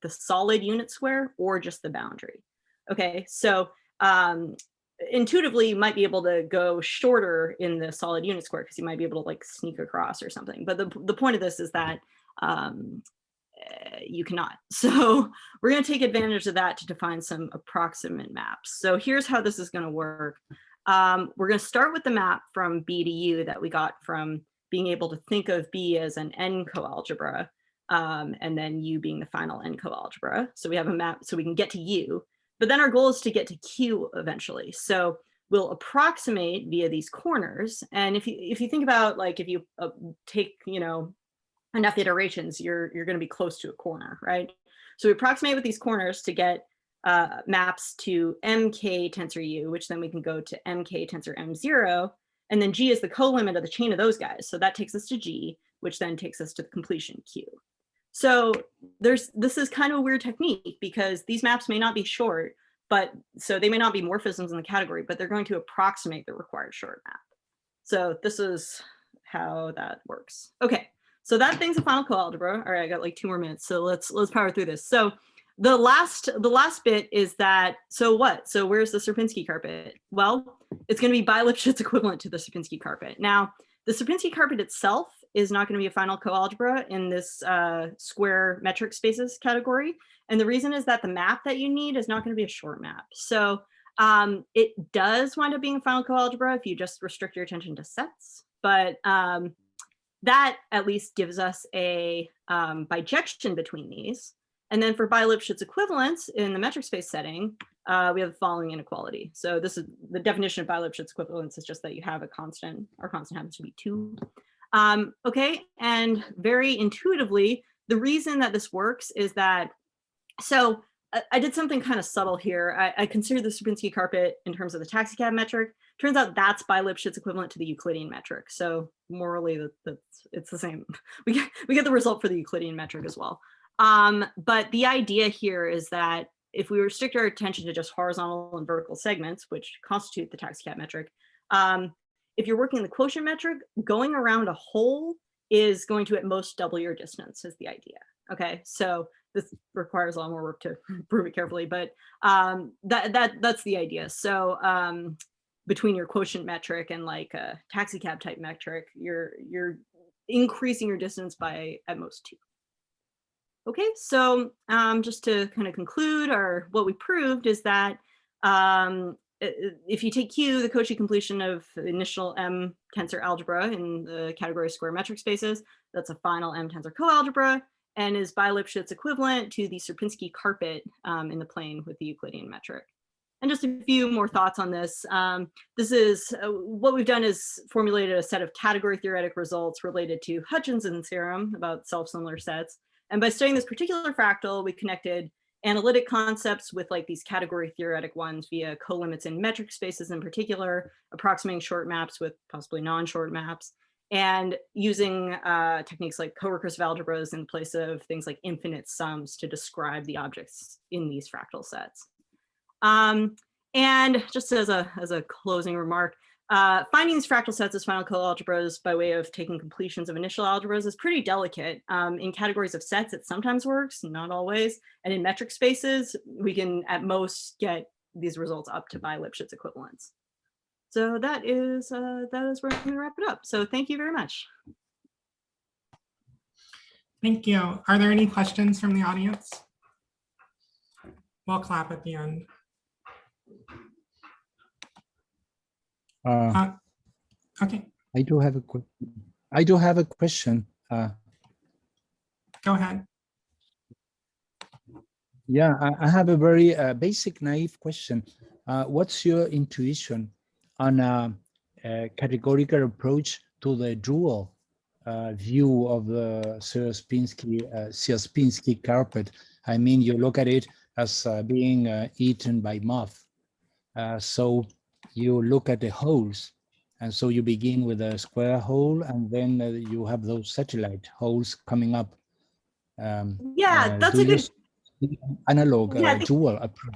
the solid unit square or just the boundary. Okay, so intuitively you might be able to go shorter in the solid unit square because you might be able to like sneak across or something. But the point of this is that you cannot. So we're going to take advantage of that to define some approximate maps. So here's how this is going to work. We're going to start with the map from B to U that we got from being able to think of B as an N coalgebra, and then U being the final N coalgebra. So we have a map so we can get to U, but then our goal is to get to Q eventually. So we'll approximate via these corners. And if you think about, like, if you take, enough iterations, you're going to be close to a corner, right? So we approximate with these corners to get maps to MK tensor U, which then we can go to MK tensor M0, and then G is the co-limit of the chain of those guys. So that takes us to G, which then takes us to the completion Q. So this is kind of a weird technique because these maps may not be short, but so they may not be morphisms in the category, but they're going to approximate the required short map. So this is how that works. Okay. So that thing's a final coalgebra. All right, I got like 2 more minutes, so let's power through this. So the last bit is that, so what? So where's the Sierpinski carpet? Well, it's going to be bi-Lipschitz equivalent to the Sierpinski carpet. Now, the Sierpinski carpet itself is not going to be a final coalgebra in this square metric spaces category, and the reason is that the map that you need is not going to be a short map. So it does wind up being a final coalgebra if you just restrict your attention to sets, but that at least gives us a bijection between these. And then for bi-Lipschitz equivalence in the metric space setting, we have the following inequality. So this is the definition of bi-Lipschitz equivalence, is just that you have a constant. Our constant happens to be 2. Okay, and very intuitively, the reason that this works is that, so I did something kind of subtle here. I considered the Sierpinski carpet in terms of the taxicab metric. Turns out that's bi-Lipschitz equivalent to the Euclidean metric. So morally, it's the same. We get the result for the Euclidean metric as well. But the idea here is that if we restrict our attention to just horizontal and vertical segments, which constitute the taxicab metric, if you're working the quotient metric, going around a hole is going to at most double your distance, is the idea. Okay, so this requires a lot more work to prove it carefully, but that's the idea. So between your quotient metric and like a taxicab type metric, you're increasing your distance by at most 2. Okay, so just to kind of conclude, what we proved is that if you take Q, the Cauchy completion of the initial M tensor algebra in the category of square metric spaces, that's a final M tensor coalgebra, and is bi-Lipschitz equivalent to the Sierpinski carpet in the plane with the Euclidean metric. And just a few more thoughts on this. This is what we've done is formulated a set of category theoretic results related to Hutchinson's theorem about self-similar sets. And by studying this particular fractal, we connected analytic concepts with like these category theoretic ones via colimits in metric spaces in particular, approximating short maps with possibly non-short maps, and using techniques like co-recursive algebras in place of things like infinite sums to describe the objects in these fractal sets. And just as a closing remark, finding these fractal sets as final coalgebras by way of taking completions of initial algebras is pretty delicate. In categories of sets, it sometimes works, not always. And in metric spaces, we can at most get these results up to bi-Lipschitz equivalence. So that is where I'm going to wrap it up. So thank you very much. Thank you. Are there any questions from the audience? We'll clap at the end. Okay, I do have a question. go ahead. Yeah, I have a very basic, naive question. What's your intuition on a categorical approach to the dual view of the Sierpinski carpet? I mean, you look at it as being eaten by moth. So you look at the holes, and so you begin with a square hole, and then you have those satellite holes coming up. Yeah, that's a good analog dual approach.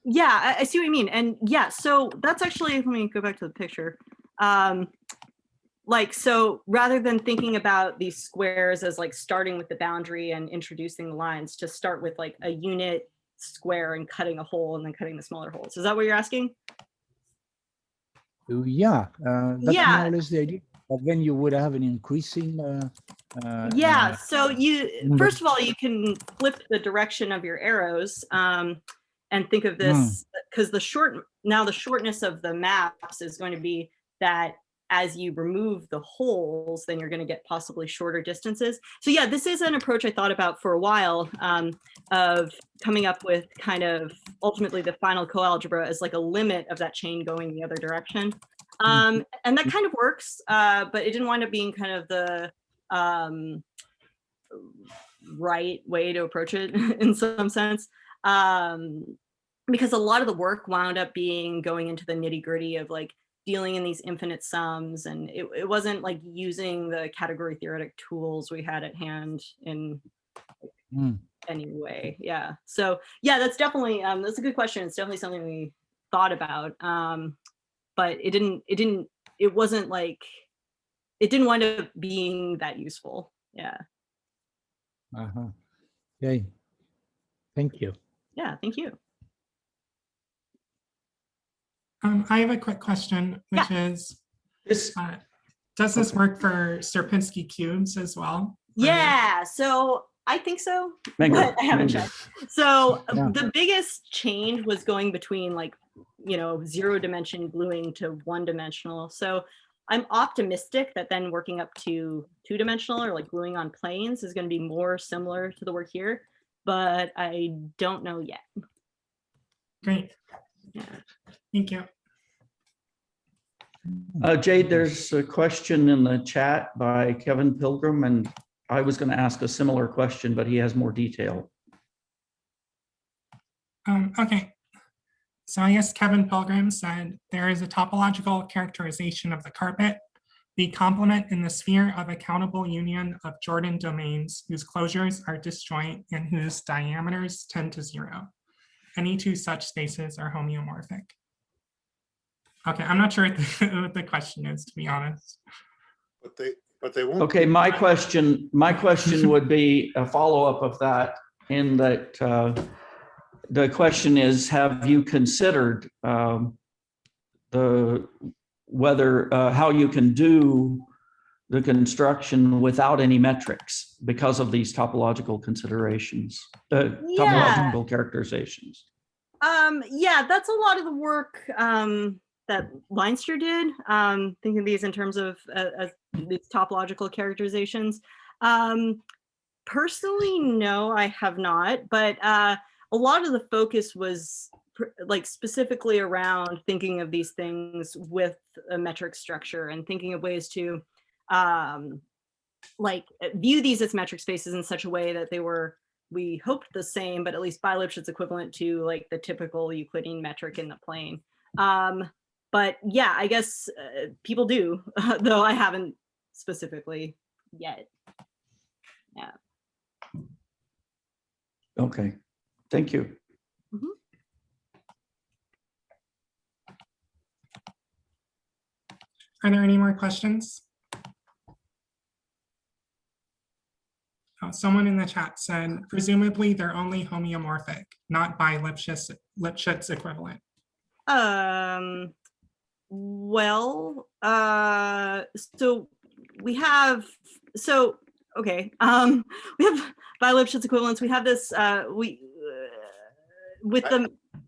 Yeah, I see what you mean. And yeah, so that's actually, let me go back to the picture. Like, so rather than thinking about these squares as like starting with the boundary and introducing the lines, just start with like a unit square and cutting a hole and then cutting the smaller holes. Is that what you're asking? Yeah, that's more or less the idea. But then you would have an increasing. Yeah, so you, first of all, you can flip the direction of your arrows and think of this, because the shortness of the maps is going to be that as you remove the holes, then you're going to get possibly shorter distances. So yeah, this is an approach I thought about for a while of coming up with kind of ultimately the final coalgebra as like a limit of that chain going the other direction. And that kind of works, but it didn't wind up being kind of the right way to approach it in some sense. Because a lot of the work wound up being going into the nitty gritty of like dealing in these infinite sums, and it wasn't like using the category theoretic tools we had at hand in any way. Yeah, so yeah, that's definitely that's a good question. It's definitely something we thought about, but it didn't wind up being that useful. Yeah. Okay, thank you. Yeah, thank you. I have a quick question, which is, does this work for Sierpinski cubes as well? Yeah, so I think so, Mango. but I haven't checked. So Yeah. the biggest change was going between like, 0 dimension gluing to 1 dimensional. So I'm optimistic that then working up to 2 dimensional or like gluing on planes is going to be more similar to the work here, but I don't know yet. Great. Yeah. Thank you. Jade, there's a question in the chat by Kevin Pilgrim, and I was going to ask a similar question, but he has more detail. Okay. So I guess Kevin Pilgrim said, there is a topological characterization of the carpet, the complement in the sphere of a countable union of Jordan domains whose closures are disjoint and whose diameters tend to 0. Any two such spaces are homeomorphic. Okay, I'm not sure what the question is, to be honest. But they won't. Okay, my question would be a follow-up of that, in that the question is, have you considered how you can do the construction without any metrics because of these topological considerations, topological characterizations? Yeah, that's a lot of the work that Leinster did, thinking of these in terms of these topological characterizations. Personally, no, I have not, but a lot of the focus was like specifically around thinking of these things with a metric structure and thinking of ways to like view these as metric spaces in such a way that they were, we hoped, the same, but at least by Lipschitz equivalent to like the typical Euclidean metric in the plane. But yeah, I guess people do, though I haven't specifically yet. Yeah. Okay, thank you. Are there any more questions? Oh, someone in the chat said, presumably they're only homeomorphic, not by Lipschitz equivalent. Well, so we have, okay, we have by Lipschitz equivalence. We have this, with them,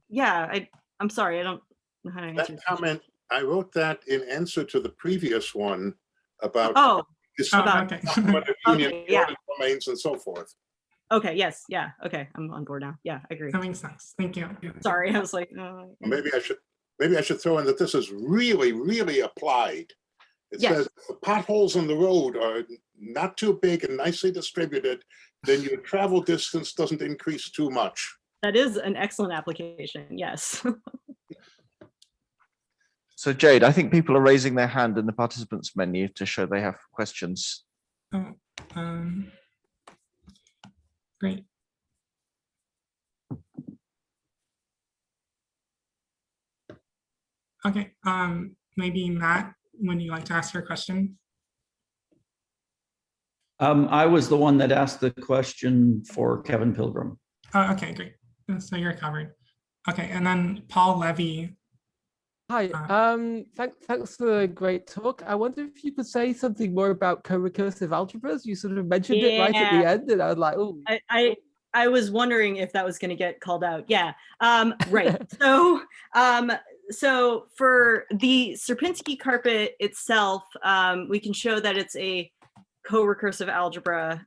yeah, I'm sorry, I don't know how to answer That your comment, I wrote that in answer to the previous one about Oh, this about- okay. supplement of union Okay, yeah. domains and so forth. okay, yes, yeah, okay, I'm on board now. Yeah, I agree. That makes sense. Thank you. Sorry, I was like, Maybe I should throw in that this is really applied. It Yes. says the potholes in the road are not too big and nicely distributed, then your travel distance doesn't increase too much. that is an excellent application, yes. So Jade, I think people are raising their hand in the participants menu to show they have questions. Oh, great. Okay, maybe Matt, would you like to ask your question? I was the one that asked the question for Kevin Pilgrim. Oh, okay, great. So you're covered. Okay, and then Paul Levy. Hi, thanks for a great talk. I wonder if you could say something more about co-recursive algebras. You sort of mentioned it right at the end, and I was like, oh. I was wondering if that was going to get called out. Yeah, right. So for the Sierpinski carpet itself, we can show that it's a co-recursive algebra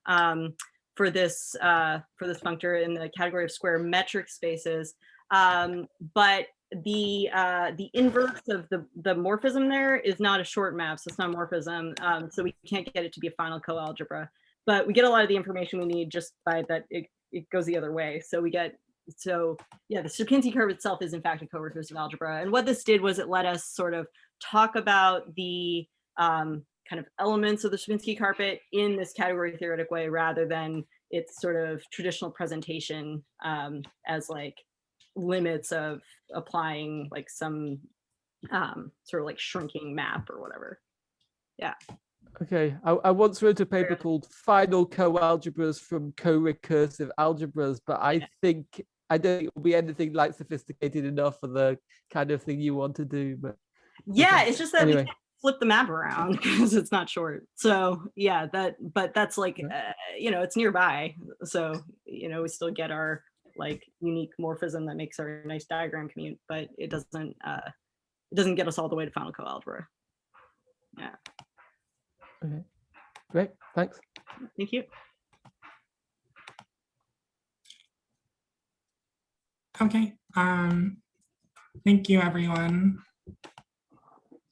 for this functor in the category of square metric spaces. But the inverse of the morphism there is not a short map, so it's not a morphism. So we can't get it to be a final coalgebra. But we get a lot of the information we need just by that it goes the other way. So we get, so yeah, the Sierpinski curve itself is in fact a co-recursive algebra. And what this did was it let us sort of talk about the kind of elements of the Sierpinski carpet in this category theoretic way, rather than its sort of traditional presentation as like limits of applying like some sort of like shrinking map or whatever. Yeah. Okay, I once wrote a paper called Final Co-Algebras from Co-Recursive Algebras, but I don't think it will be anything like sophisticated enough for the kind of thing you want to do. But yeah, okay. it's just that Anyway. we can't flip the map around because it's not short. So yeah, but that's like, you know, it's nearby. So, you know, we still get our like unique morphism that makes our nice diagram commute, but it doesn't get us all the way to final coalgebra. Yeah. Okay, great, thanks. Thank you. Okay, thank you everyone.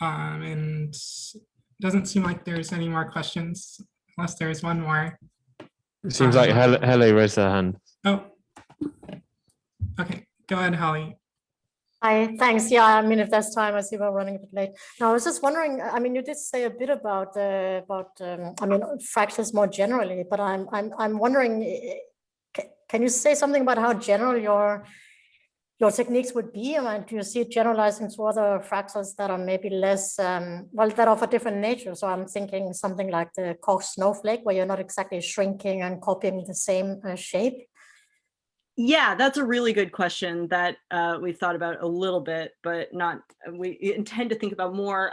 And doesn't seem like there's any more questions unless there's one more. It seems like Helle raised her hand. Oh, okay, go ahead, Holly. Hi, thanks. Yeah, I mean, if there's time, I see we're running a bit late. Now, I was just wondering, I mean, you did say a bit about I mean, fractals more generally, but I'm wondering, can you say something about how general your techniques would be? I mean, do you see it generalizing to other fractals that are maybe less, well, that are of a different nature? So I'm thinking something like the Koch snowflake, where you're not exactly shrinking and copying the same shape. Yeah, that's a really good question that we've thought about a little bit, but not, we intend to think about more.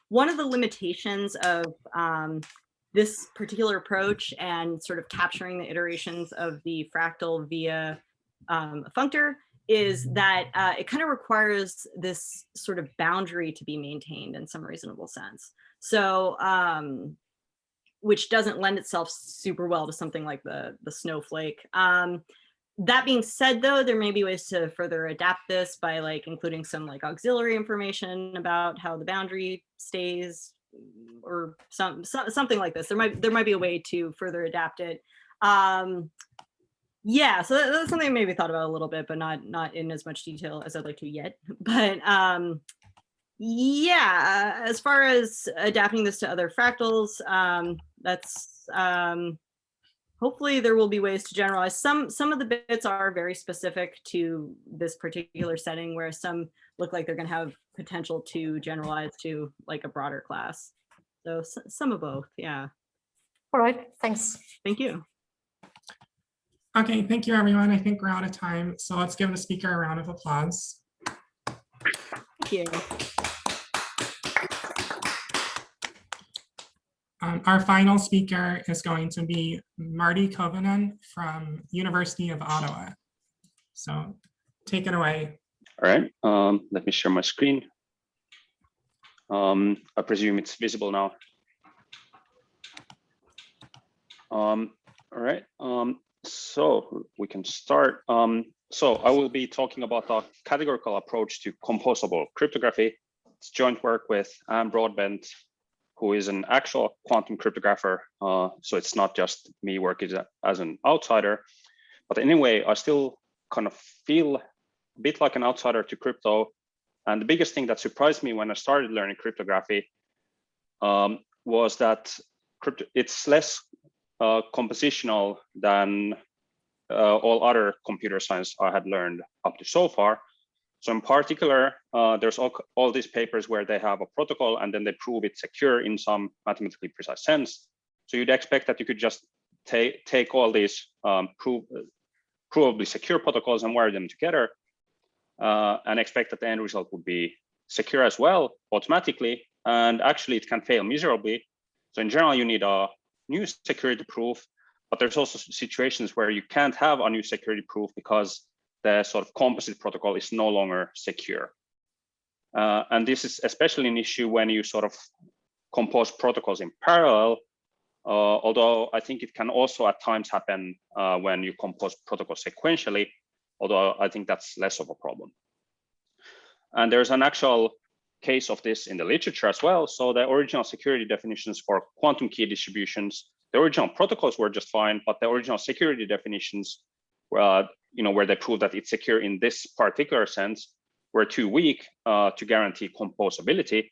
One of the limitations of this particular approach and sort of capturing the iterations of the fractal via a functor is that it kind of requires this sort of boundary to be maintained in some reasonable sense. So, which doesn't lend itself super well to something like the snowflake. That being said, though, there may be ways to further adapt this by like including some like auxiliary information about how the boundary stays, or something like this. There might be a way to further adapt it. Yeah, so that's something I maybe thought about a little bit, but not in as much detail as I'd like to yet. But yeah, as far as adapting this to other fractals, that's hopefully there will be ways to generalize. Some of the bits are very specific to this particular setting, where some look like they're going to have potential to generalize to like a broader class. So some of both, yeah. All right, thanks. Thank you. Okay, thank you everyone. I think we're out of time, so let's give the speaker a round of applause. Thank you. Our final speaker is going to be Martti Karvonen from University of Ottawa. So take it away. All right, let me share my screen. I presume it's visible now. All right, so we can start. So I will be talking about the categorical approach to composable cryptography. It's joint work with Broadbent, who is an actual quantum cryptographer. So it's not just me working as an outsider. But anyway, I still kind of feel a bit like an outsider to crypto. And the biggest thing that surprised me when I started learning cryptography was that it's less compositional than all other computer science I had learned up to so far. So in particular, there's all these papers where they have a protocol and then they prove it's secure in some mathematically precise sense. So you'd expect that you could just take all these provably secure protocols and wire them together and expect that the end result would be secure as well automatically. And actually it can fail miserably. So in general, you need a new security proof, but there's also situations where you can't have a new security proof because the sort of composite protocol is no longer secure. And this is especially an issue when you sort of compose protocols in parallel, although I think it can also at times happen when you compose protocols sequentially, although I think that's less of a problem. And there's an actual case of this in the literature as well. So the original security definitions for quantum key distributions, the original protocols were just fine, but the original security definitions, where they prove that it's secure in this particular sense, were too weak to guarantee composability.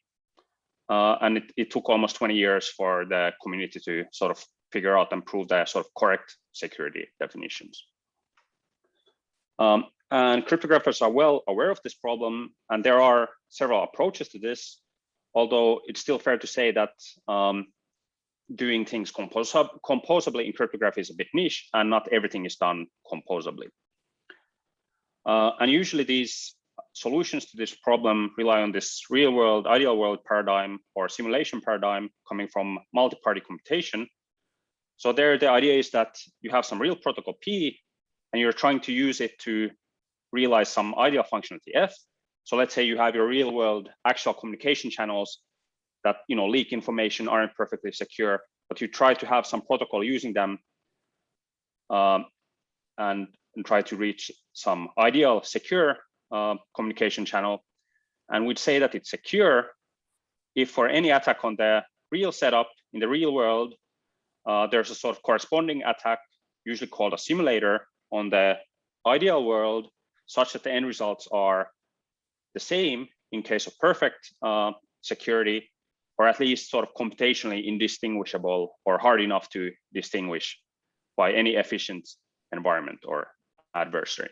And it took almost 20 years for the community to sort of figure out and prove the sort of correct security definitions. And cryptographers are well aware of this problem, and there are several approaches to this, although it's still fair to say that doing things composably in cryptography is a bit niche, and not everything is done composably. And usually these solutions to this problem rely on this real world, ideal world paradigm or simulation paradigm coming from multi-party computation. So there, the idea is that you have some real protocol P, and you're trying to use it to realize some ideal functionality F. So let's say you have your real world actual communication channels that leak information, aren't perfectly secure, but you try to have some protocol using them and try to reach some ideal secure communication channel. And we'd say that it's secure if for any attack on the real setup in the real world, there's a sort of corresponding attack, usually called a simulator, on the ideal world, such that the end results are the same in case of perfect security, or at least sort of computationally indistinguishable or hard enough to distinguish by any efficient environment or adversary.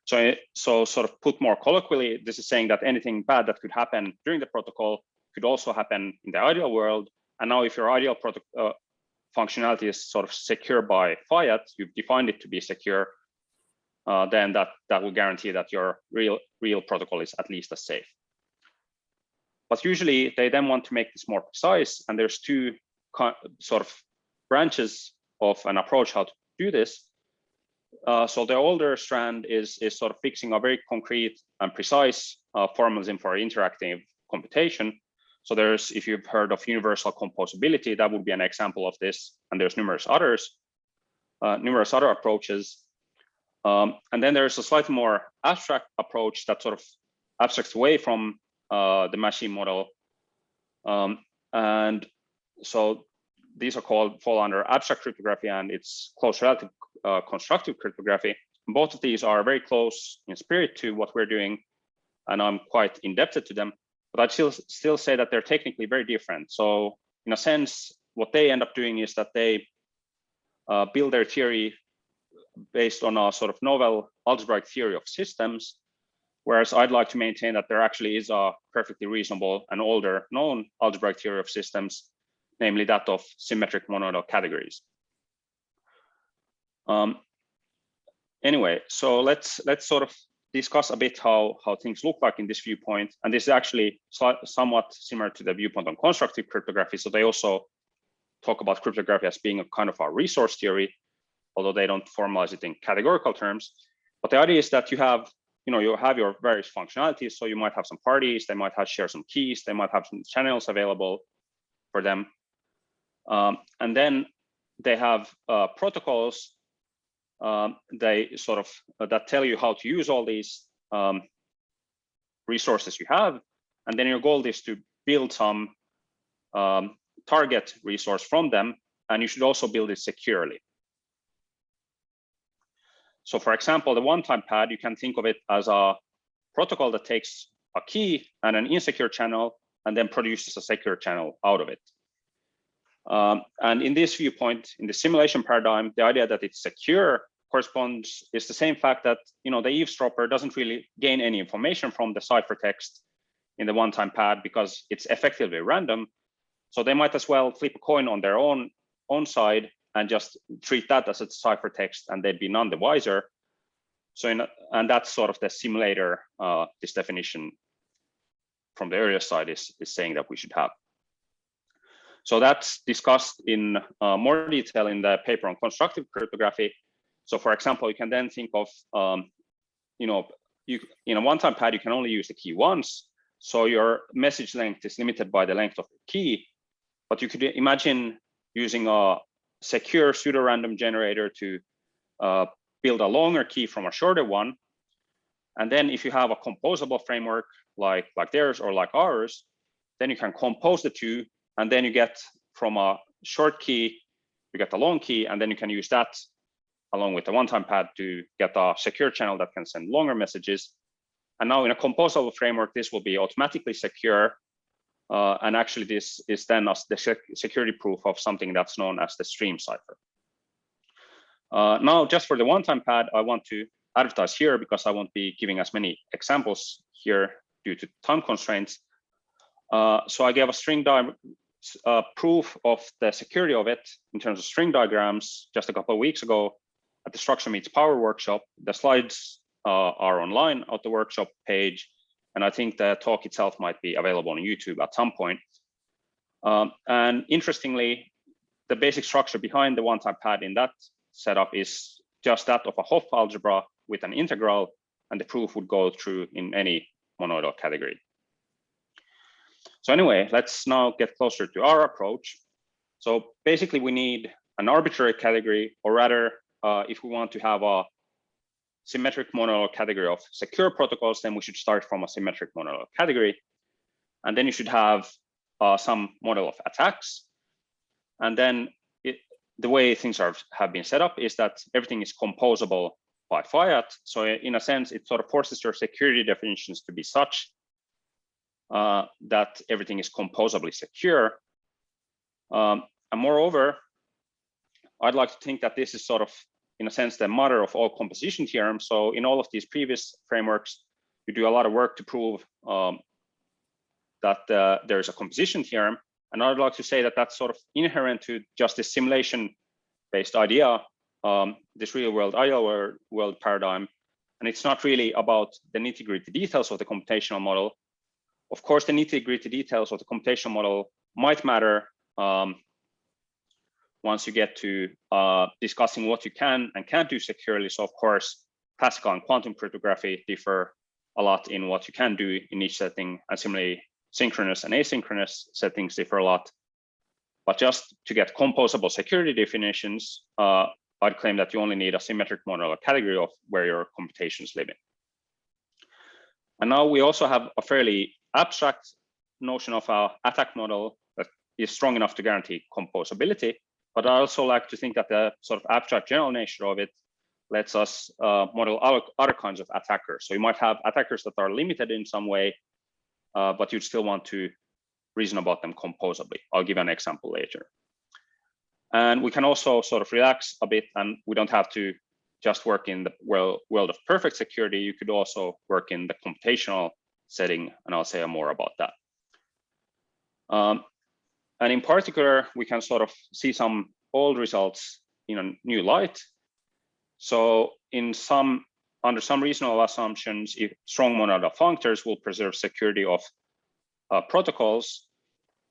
So sort of put more colloquially, this is saying that anything bad that could happen during the protocol could also happen in the ideal world. And now if your ideal functionality is sort of secure by fiat, you've defined it to be secure, then that will guarantee that your real protocol is at least as safe. But usually they then want to make this more precise, and there's two sort of branches of an approach how to do this. So the older strand is sort of fixing a very concrete and precise formalism for interactive computation. So there's, if you've heard of universal composability, that would be an example of this, and there's numerous other approaches. And then there's a slightly more abstract approach that sort of abstracts away from the machine model. And so these are fall under abstract cryptography, and it's close relative constructive cryptography. Both of these are very close in spirit to what we're doing, and I'm quite indebted to them. But I'd still say that they're technically very different. So in a sense, what they end up doing is that they build their theory based on a sort of novel algebraic theory of systems, whereas I'd like to maintain that there actually is a perfectly reasonable and older known algebraic theory of systems, namely that of symmetric monoidal categories. Anyway, so let's sort of discuss a bit how things look like in this viewpoint. And this is actually somewhat similar to the viewpoint on constructive cryptography. So they also talk about cryptography as being a kind of a resource theory, although they don't formalize it in categorical terms. But the idea is that you have, you have your various functionalities. So you might have some parties, they might have share some keys, they might have some channels available for them. And then they have protocols they sort of that tell you how to use all these resources you have. And then your goal is to build some target resource from them, and you should also build it securely. So for example, the one-time pad, you can think of it as a protocol that takes a key and an insecure channel and then produces a secure channel out of it. And in this viewpoint, in the simulation paradigm, the idea that it's secure is the same fact that the eavesdropper doesn't really gain any information from the ciphertext in the one-time pad because it's effectively random. So they might as well flip a coin on their own side and just treat that as a ciphertext, and they'd be none the wiser. So and that's sort of the simulator, this definition from the earlier side is saying that we should have. So that's discussed in more detail in the paper on constructive cryptography. So for example, you can then think of, in a one-time pad, you can only use the key once. So your message length is limited by the length of the key. But you could imagine using a secure pseudo-random generator to build a longer key from a shorter one. And then if you have a composable framework like theirs or like ours, then you can compose the two, and then you get from a short key, you get a long key, and then you can use that along with the one-time pad to get a secure channel that can send longer messages. And now in a composable framework, this will be automatically secure. And actually this is then the security proof of something that's known as the stream cipher. Now, just for the one-time pad, I want to advertise here because I won't be giving as many examples here due to time constraints. So I gave a string proof of the security of it in terms of string diagrams just a couple of weeks ago at the Structure Meets Power workshop. The slides are online at the workshop page, and I think the talk itself might be available on YouTube at some point. And interestingly, the basic structure behind the one-time pad in that setup is just that of a Hopf algebra with an integral, and the proof would go through in any monoidal category. So anyway, let's now get closer to our approach. So basically we need an arbitrary category, or rather, if we want to have a symmetric monoidal category of secure protocols, then we should start from a symmetric monoidal category. And then you should have some model of attacks. And then the way things have been set up is that everything is composable by fiat. So in a sense, it sort of forces your security definitions to be such that everything is composably secure. And moreover, I'd like to think that this is sort of, in a sense, the mother of all composition theorems. So in all of these previous frameworks, you do a lot of work to prove that there is a composition theorem. And I'd like to say that that's sort of inherent to just this simulation-based idea, this real-world ideal world paradigm. And it's not really about the nitty-gritty details of the computational model. Of course, the nitty-gritty details of the computational model might matter once you get to discussing what you can and can't do securely. So of course, classical and quantum cryptography differ a lot in what you can do in each setting, and similarly, synchronous and asynchronous settings differ a lot. But just to get composable security definitions, I'd claim that you only need a symmetric monoidal category of where your computations live in. And now we also have a fairly abstract notion of an attack model that is strong enough to guarantee composability. But I also like to think that the sort of abstract general nature of it lets us model other kinds of attackers. So you might have attackers that are limited in some way, but you'd still want to reason about them composably. I'll give an example later. And we can also sort of relax a bit, and we don't have to just work in the world of perfect security. You could also work in the computational setting, and I'll say more about that. And in particular, we can sort of see some old results in a new light. So in some under some reasonable assumptions, if strong monadal functors will preserve security of protocols.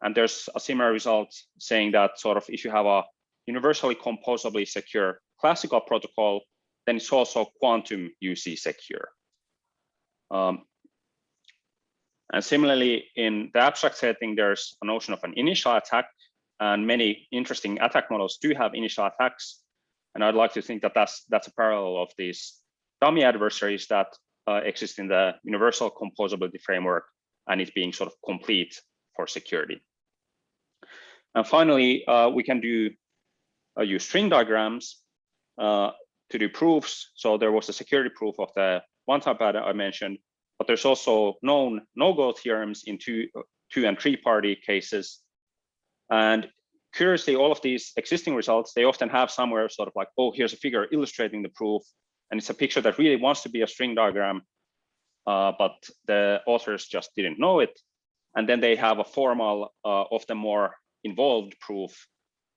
And there's a similar result saying that sort of if you have a universally composably secure classical protocol, then it's also quantum UC secure. And similarly, in the abstract setting, there's a notion of an initial attack, and many interesting attack models do have initial attacks. And I'd like to think that that's a parallel of these dummy adversaries that exist in the universal composability framework, and it being sort of complete for security. And finally, we can use string diagrams to do proofs. So there was a security proof of the one-time pattern I mentioned, but there's also known no-go theorems in two and three-party cases. And curiously, all of these existing results, they often have somewhere sort of like, oh, here's a figure illustrating the proof. And it's a picture that really wants to be a string diagram, but the authors just didn't know it. And then they have a formal, often more involved proof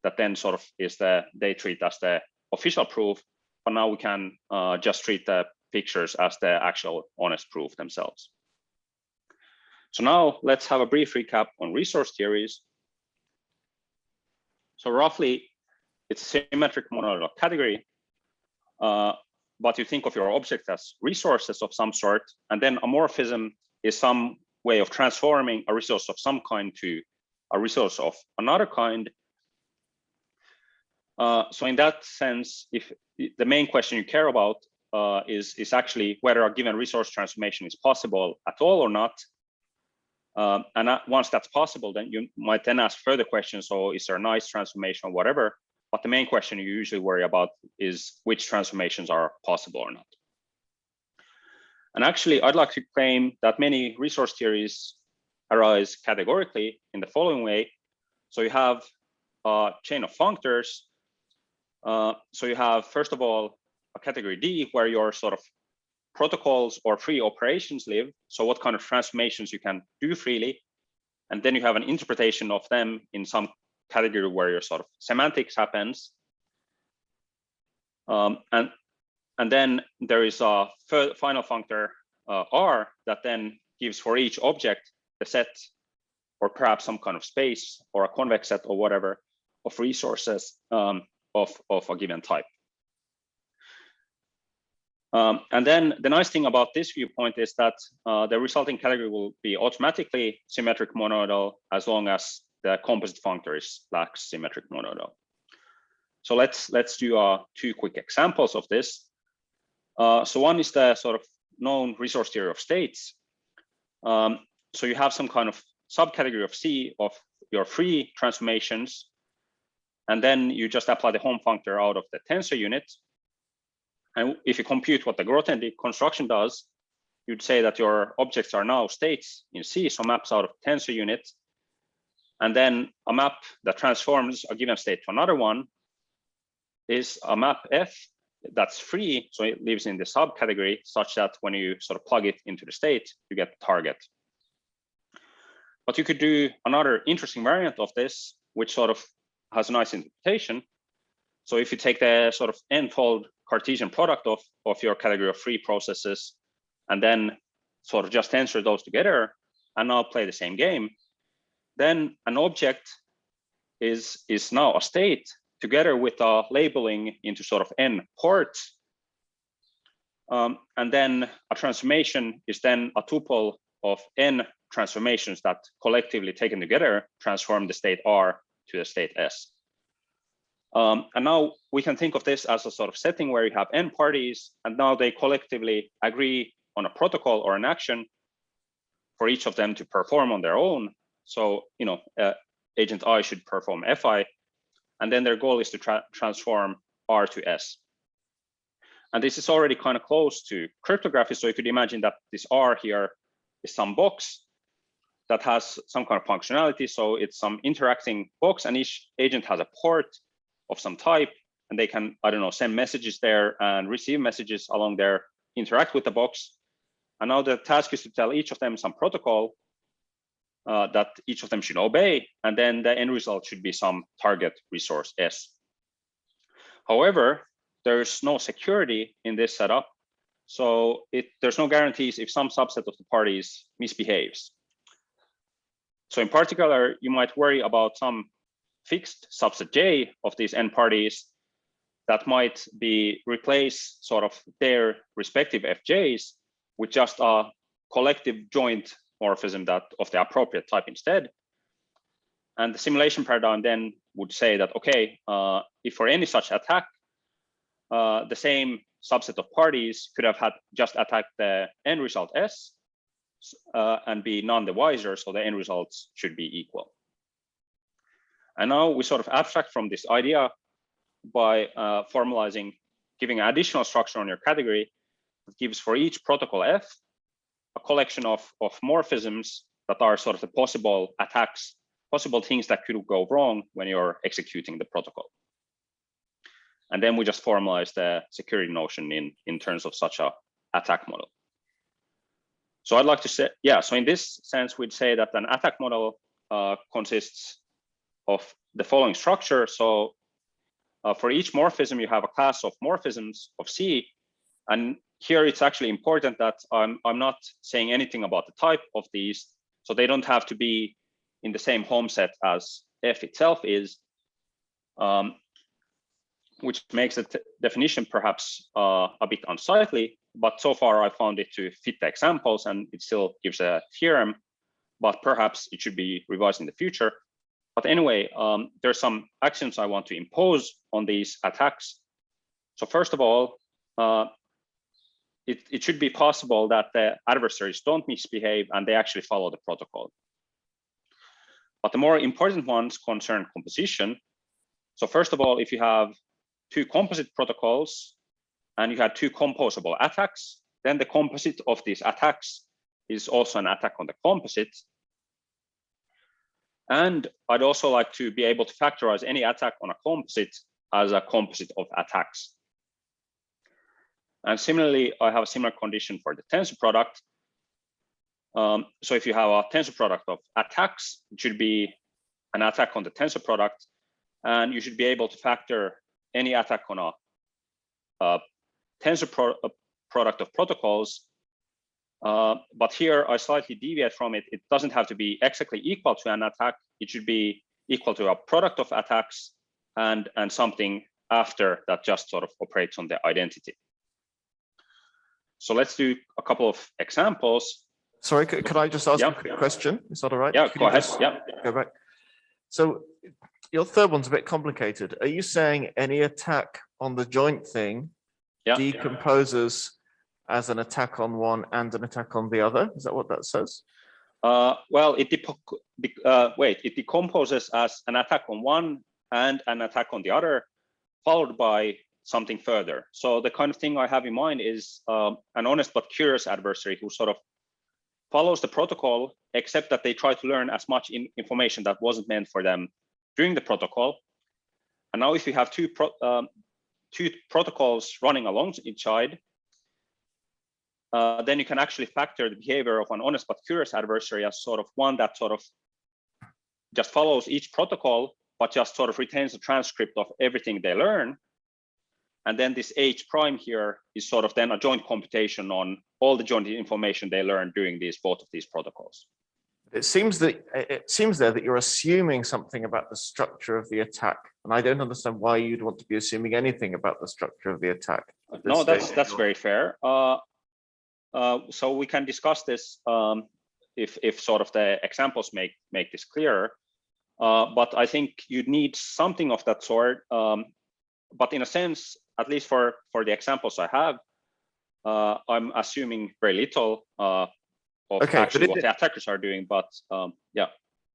that then sort of is they treat as the official proof. But now we can just treat the pictures as the actual honest proof themselves. So now let's have a brief recap on resource theories. So roughly, it's a symmetric monadal category, but you think of your object as resources of some sort, and then a morphism is some way of transforming a resource of some kind to a resource of another kind. So in that sense, if the main question you care about is actually whether a given resource transformation is possible at all or not. And once that's possible, then you might then ask further questions. So is there a nice transformation or whatever? But the main question you usually worry about is which transformations are possible or not. And actually, I'd like to claim that many resource theories arise categorically in the following way. So you have a chain of functors. So you have, first of all, a category D where your sort of protocols or free operations live. So what kind of transformations you can do freely. And then you have an interpretation of them in some category where your sort of semantics happens. And then there is a final functor R that then gives for each object the set, or perhaps some kind of space or a convex set or whatever of resources of a given type. And then the nice thing about this viewpoint is that the resulting category will be automatically symmetric monodal as long as the composite functor is lax symmetric monodal. So let's do two quick examples of this. So one is the sort of known resource theory of states. So you have some kind of subcategory of C of your free transformations, and then you just apply the home functor out of the tensor unit. And if you compute what the Grothendieck construction does, you'd say that your objects are now states in C, so maps out of tensor unit. And then a map that transforms a given state to another one is a map F that's free, so it lives in the subcategory such that when you sort of plug it into the state, you get the target. But you could do another interesting variant of this, which sort of has a nice interpretation. So if you take the sort of n-fold Cartesian product of your category of free processes, and then sort of just tensor those together and now play the same game, then an object is now a state together with a labeling into sort of n parts. And then a transformation is then a tuple of n transformations that collectively taken together transform the state R to the state S. And now we can think of this as a sort of setting where you have n parties, and now they collectively agree on a protocol or an action for each of them to perform on their own. So, agent I should perform Fi, and then their goal is to transform R to S. And this is already kind of close to cryptography. So you could imagine that this R here is some box that has some kind of functionality. So it's some interacting box, and each agent has a port of some type, and they can, I don't know, send messages there and receive messages along there, interact with the box. And now the task is to tell each of them some protocol that each of them should obey, and then the end result should be some target resource S. However, there's no security in this setup. So there's no guarantees if some subset of the parties misbehaves. So in particular, you might worry about some fixed subset J of these n parties that might be replace sort of their respective FJs with just a collective joint morphism that of the appropriate type instead. And the simulation paradigm then would say that, okay, if for any such attack, the same subset of parties could have had just attacked the end result S and be none the wiser, so the end results should be equal. And now we sort of abstract from this idea by formalizing, giving an additional structure on your category that gives for each protocol F a collection of morphisms that are sort of the possible attacks, possible things that could go wrong when you're executing the protocol. And then we just formalize the security notion in terms of such a attack model. So I'd like to say, yeah, so in this sense, we'd say that an attack model consists of the following structure. So for each morphism, you have a class of morphisms of C. And here it's actually important that I'm not saying anything about the type of these. So they don't have to be in the same home set as F itself is, which makes the definition perhaps a bit unsightly. But so far I found it to fit the examples and it still gives a theorem, but perhaps it should be revised in the future. But anyway, there's some axioms I want to impose on these attacks. So first of all, it should be possible that the adversaries don't misbehave and they actually follow the protocol. But the more important ones concern composition. So first of all, if you have two composite protocols and you had two composable attacks, then the composite of these attacks is also an attack on the composite. And I'd also like to be able to factorize any attack on a composite as a composite of attacks. And similarly, I have a similar condition for the tensor product. So if you have a tensor product of attacks, it should be an attack on the tensor product, and you should be able to factor any attack on a tensor product of protocols. But here I slightly deviate from it. It doesn't have to be exactly equal to an attack. It should be equal to a product of attacks and something after that just sort of operates on the identity. So let's do a couple of examples. Sorry, could I just ask a quick question? Is that all right? Yeah, go ahead. Yeah. Go back. So your third one's a bit complicated. Are you saying any attack on the joint thing decomposes as an attack on one and an attack on the other? Is that what that says? Well, it decomposes as an attack on one and an attack on the other, followed by something further. So the kind of thing I have in mind is an honest but curious adversary who sort of follows the protocol, except that they try to learn as much information that wasn't meant for them during the protocol. And now if you have two protocols running alongside each side, then you can actually factor the behavior of an honest but curious adversary as sort of one that sort of just follows each protocol, but just sort of retains a transcript of everything they learn. And then this H prime here is sort of then a joint computation on all the joint information they learned during both of these protocols. It seems there that you're assuming something about the structure of the attack, and I don't understand why you'd want to be assuming anything about the structure of the attack. No, that's very fair. So we can discuss this if sort of the examples make this clearer. But I think you'd need something of that sort. But in a sense, at least for the examples I have, I'm assuming very little of actually what the attackers are doing, but yeah.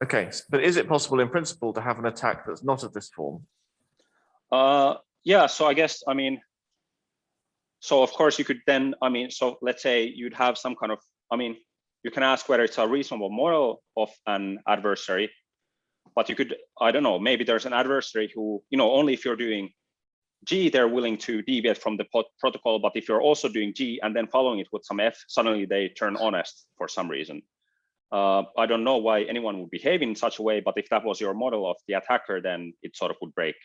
Okay, but is it possible in principle to have an attack that's not of this form? Yeah, so I guess, I mean, so of course you could then, I mean, so let's say you'd have some kind of, I mean, you can ask whether it's a reasonable model of an adversary, but you could, I don't know, maybe there's an adversary who, only if you're doing G, they're willing to deviate from the protocol, but if you're also doing G and then following it with some F, suddenly they turn honest for some reason. I don't know why anyone would behave in such a way, but if that was your model of the attacker, then it sort of would break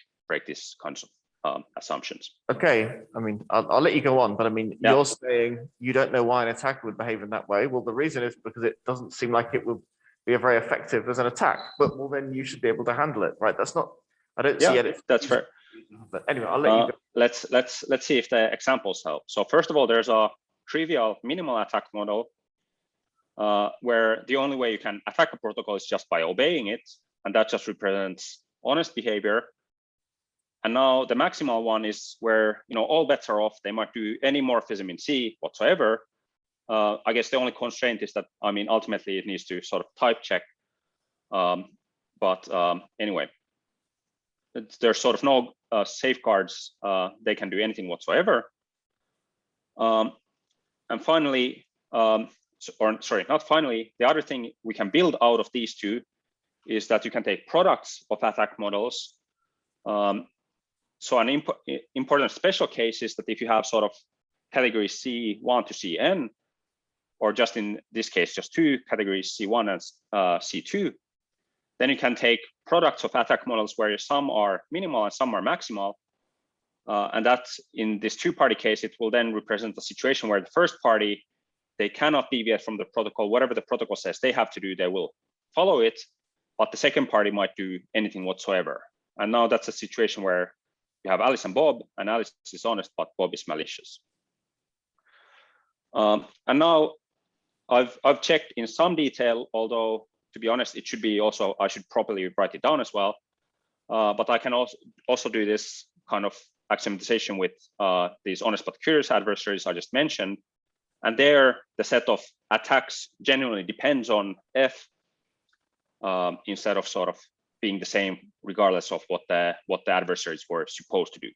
this assumptions. Okay, I mean, I'll let you go on, but I mean, you're saying you don't know why an attacker would behave in that way. Well, the reason is because it doesn't seem like it would be very effective as an attack, but well, then you should be able to handle it, right? That's not, I don't see it. That's fair. But anyway, I'll let you go. Let's see if the examples help. So first of all, there's a trivial minimal attack model where the only way you can attack a protocol is just by obeying it, and that just represents honest behavior. And now the maximal one is where all bets are off. They might do any morphism in C whatsoever. I guess the only constraint is that ultimately it needs to sort of type check. Anyway, there's sort of no safeguards. They can do anything whatsoever. And finally, not finally, the other thing we can build out of these two is that you can take products of attack models. So an important special case is that if you have sort of categories C1 to Cn, or just in this case, just two categories C1 and C2, then you can take products of attack models where some are minimal and some are maximal. And that's in this two-party case, it will then represent a situation where the first party, they cannot deviate from the protocol. Whatever the protocol says they have to do, they will follow it. But the second party might do anything whatsoever. And now that's a situation where you have Alice and Bob, and Alice is honest, but Bob is malicious. And now I've checked in some detail, although to be honest, it should be also, I should properly write it down as well. But I can also do this kind of axiomatization with these honest but curious adversaries I just mentioned. And there, the set of attacks genuinely depends on F instead of sort of being the same regardless of what the adversaries were supposed to do.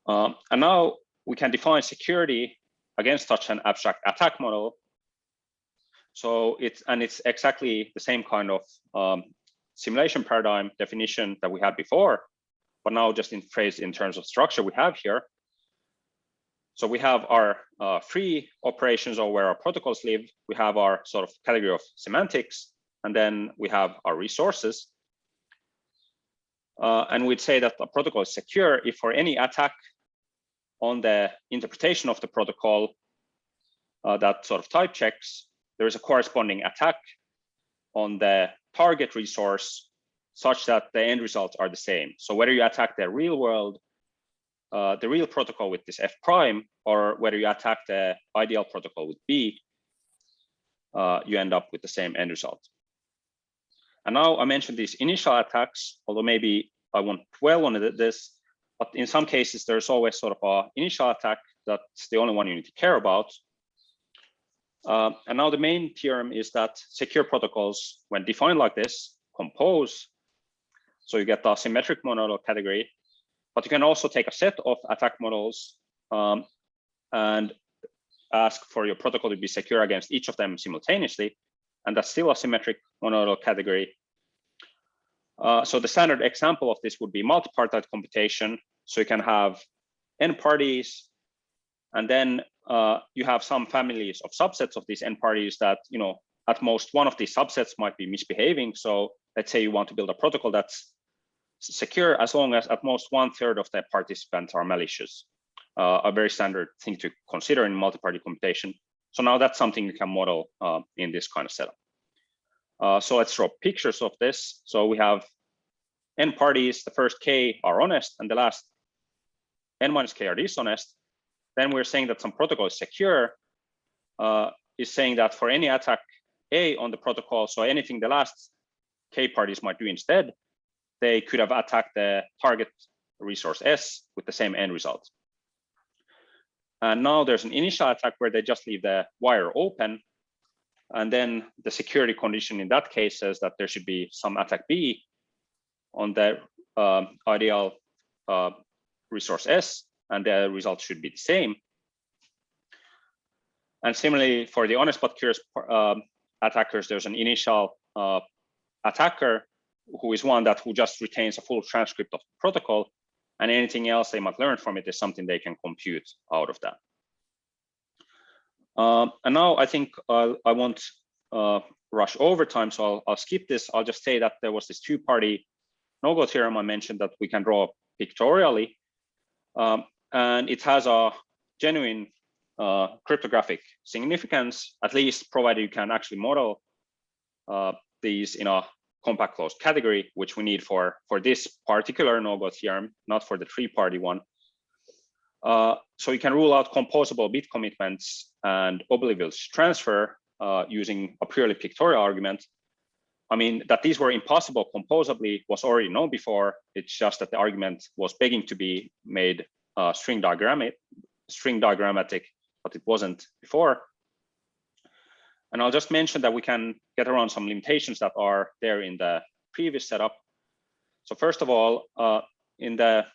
And now we can define security against such an abstract attack model. So it's exactly the same kind of simulation paradigm definition that we had before, but now just phrased in terms of structure we have here. So we have our free operations, or where our protocols live. We have our sort of category of semantics, and then we have our resources. And we'd say that a protocol is secure if for any attack on the interpretation of the protocol that sort of type checks, there is a corresponding attack on the target resource such that the end results are the same. So whether you attack the real world, the real protocol with this F prime, or whether you attack the ideal protocol with B, you end up with the same end result. And now I mentioned these initial attacks, although maybe I won't dwell on this, but in some cases, there's always sort of an initial attack that's the only one you need to care about. And now the main theorem is that secure protocols, when defined like this, compose. So you get the symmetric monodal category, but you can also take a set of attack models and ask for your protocol to be secure against each of them simultaneously. And that's still a symmetric monodal category. So the standard example of this would be multipartite computation. So you can have n parties, and then you have some families of subsets of these n parties that, at most one of these subsets might be misbehaving. So let's say you want to build a protocol that's secure as long as at most 1/3 of the participants are malicious. A very standard thing to consider in multi-party computation. So now that's something you can model in this kind of setup. So let's draw pictures of this. So we have n parties, the first k are honest, and the last n minus k are dishonest. Then we're saying that some protocol is secure, is saying that for any attack A on the protocol, so anything the last k parties might do instead, they could have attacked the target resource S with the same end result. And now there's an initial attack where they just leave the wire open. And then the security condition in that case says that there should be some attack B on the ideal resource S, and the result should be the same. And similarly, for the honest but curious attackers, there's an initial attacker who is one who just retains a full transcript of the protocol, and anything else they might learn from it is something they can compute out of that. And now I think I won't rush over time, so I'll skip this. I'll just say that there was this two-party no-go theorem, I mentioned that we can draw pictorially, and it has a genuine cryptographic significance, at least provided you can actually model these in a compact closed category, which we need for this particular no-go theorem, not for the three-party one. So you can rule out composable bit commitments and oblivious transfer using a purely pictorial argument. I mean, that these were impossible composably was already known before. It's just that the argument was begging to be made string diagrammatic, but it wasn't before. And I'll just mention that we can get around some limitations that are there in the previous setup. So first of all, in the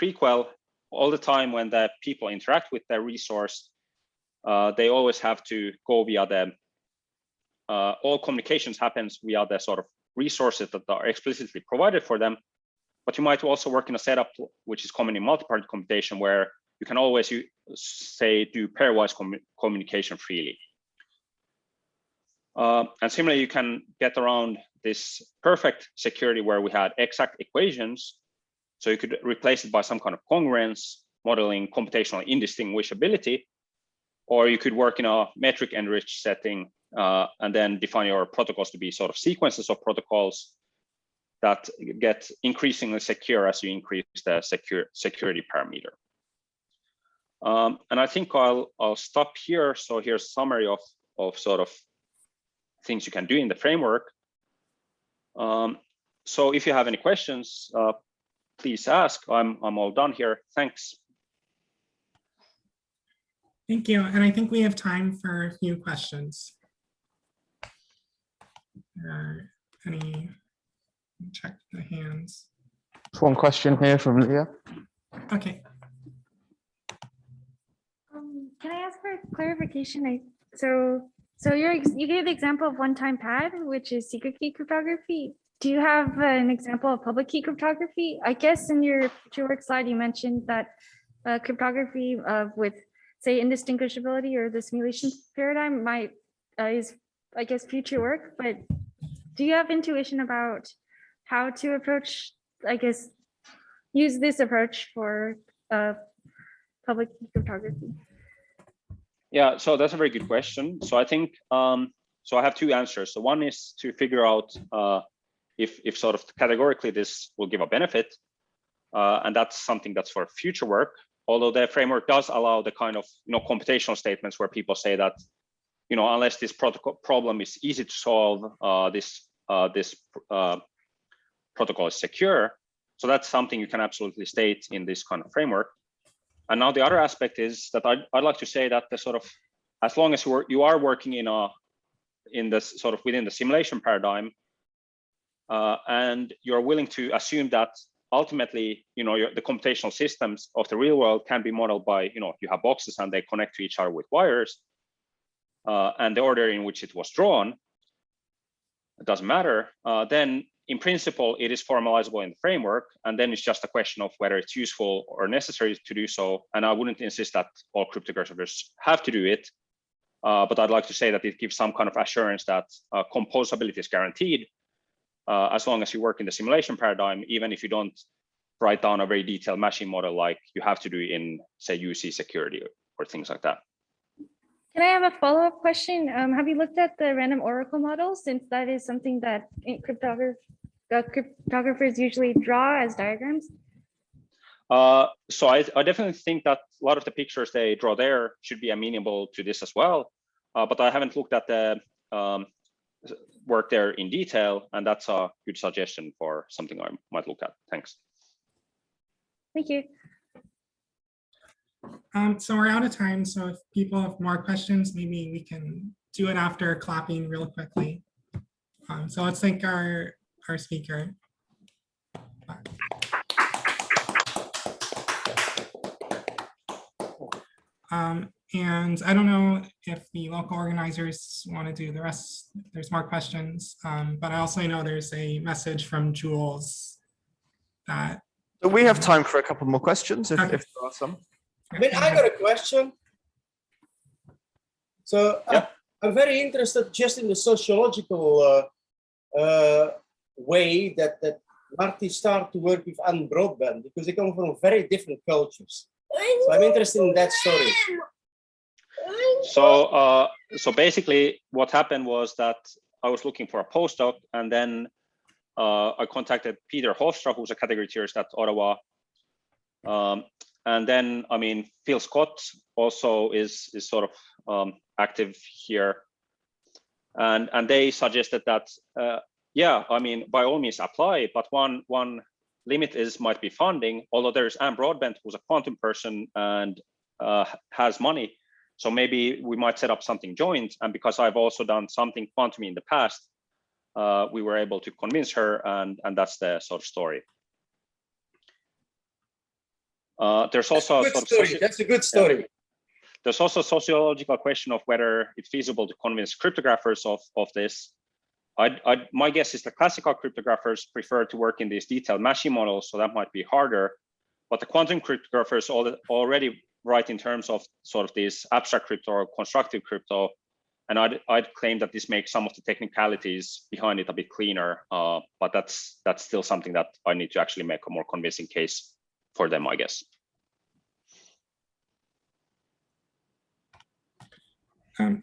prequel, all the time when the people interact with their resource, they always have to go via the, all communications happens via the sort of resources that are explicitly provided for them. But you might also work in a setup which is common in multi-party computation, where you can always say do pairwise communication freely. And similarly, you can get around this perfect security where we had exact equations. So you could replace it by some kind of congruence, modeling computational indistinguishability, or you could work in a metric enriched setting and then define your protocols to be sort of sequences of protocols that get increasingly secure as you increase the security parameter. And I think I'll stop here. So here's a summary of sort of things you can do in the framework. So if you have any questions, please ask. I'm all done here. Thanks. Thank you. And I think we have time for a few questions. Any, check the hands. There's one question here from Leah. Okay. Can I ask for clarification? So you gave the example of one-time pad, which is secret key cryptography. Do you have an example of public key cryptography? I guess in your future work slide, you mentioned that cryptography with, say, indistinguishability or the simulation paradigm is, I guess, future work. But do you have intuition about how to approach, I guess, use this approach for public key cryptography? Yeah, so that's a very good question. So I think, so I have two answers. So one is to figure out if sort of categorically this will give a benefit, and that's something that's for future work. Although the framework does allow the kind of computational statements where people say that unless this problem is easy to solve, this protocol is secure. So that's something you can absolutely state in this kind of framework. And now the other aspect is that I'd like to say that the sort of, as long as you are working in this sort of within the simulation paradigm, and you're willing to assume that ultimately, the computational systems of the real world can be modeled by, you have boxes and they connect to each other with wires, and the order in which it was drawn, it doesn't matter, then in principle, it is formalizable in the framework. And then it's just a question of whether it's useful or necessary to do so. And I wouldn't insist that all cryptographers have to do it. But I'd like to say that it gives some kind of assurance that composability is guaranteed as long as you work in the simulation paradigm, even if you don't write down a very detailed machine model like you have to do in, say, UC security or things like that. Can I have a follow-up question? Have you looked at the random oracle model, since that is something that cryptographers usually draw as diagrams? So I definitely think that a lot of the pictures they draw there should be amenable to this as well. But I haven't looked at the work there in detail, and that's a good suggestion for something I might look at. Thanks. Thank you. So we're out of time. So if people have more questions, maybe we can do it after clapping real quickly. So let's thank our speaker. And I don't know if the local organizers want to do the rest. There's more questions, but I also know there's a message from Jules that. So we have time for a couple more questions if there are some. I mean, I got a question. So I'm very interested just in the sociological way that Martti start to work with Broadbent because they come from very different cultures. So I'm interested in that story. So basically what happened was that I was looking for a postdoc, and then I contacted Peter Hofstra, who's a category theorist at Ottawa. And then, I mean, Phil Scott also is sort of active here. And they suggested that, yeah, I mean, by all means apply, but one limit might be funding, although there's Anne Broadbent, who's a quantum person and has money. So maybe we might set up something joint. And because I've also done something quantum in the past, we were able to convince her, and that's the sort of story. There's also that's a good story. Yeah. There's also a sociological question of whether it's feasible to convince cryptographers of this. My guess is the classical cryptographers prefer to work in these detailed machine models, so that might be harder. But the quantum cryptographers already write in terms of sort of this abstract crypto or constructive crypto, and I'd claim that this makes some of the technicalities behind it a bit cleaner. But that's still something that I need to actually make a more convincing case for them, I guess.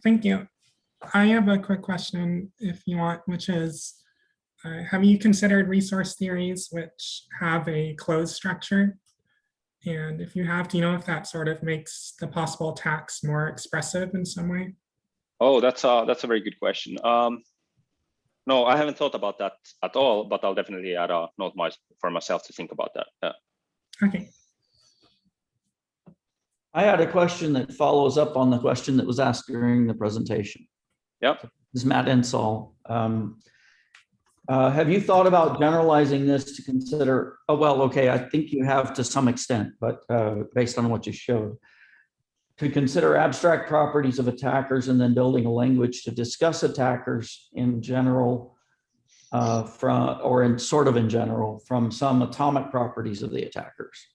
Thank you. I have a quick question, if you want, which is, have you considered resource theories which have a closed structure? And if you have, do you know if that sort of makes the possible attacks more expressive in some way? Oh, that's a very good question. No, I haven't thought about that at all, but I'll definitely add a note for myself to think about that. Yeah. Okay. I had a question that follows up on the question that was asked during the presentation. Yep. This is Matt Ensall. Have you thought about generalizing this to consider, oh, well, okay, I think you have to some extent, but based on what you showed, to consider abstract properties of attackers and then building a language to discuss attackers in general, in general, from some atomic properties of the attackers.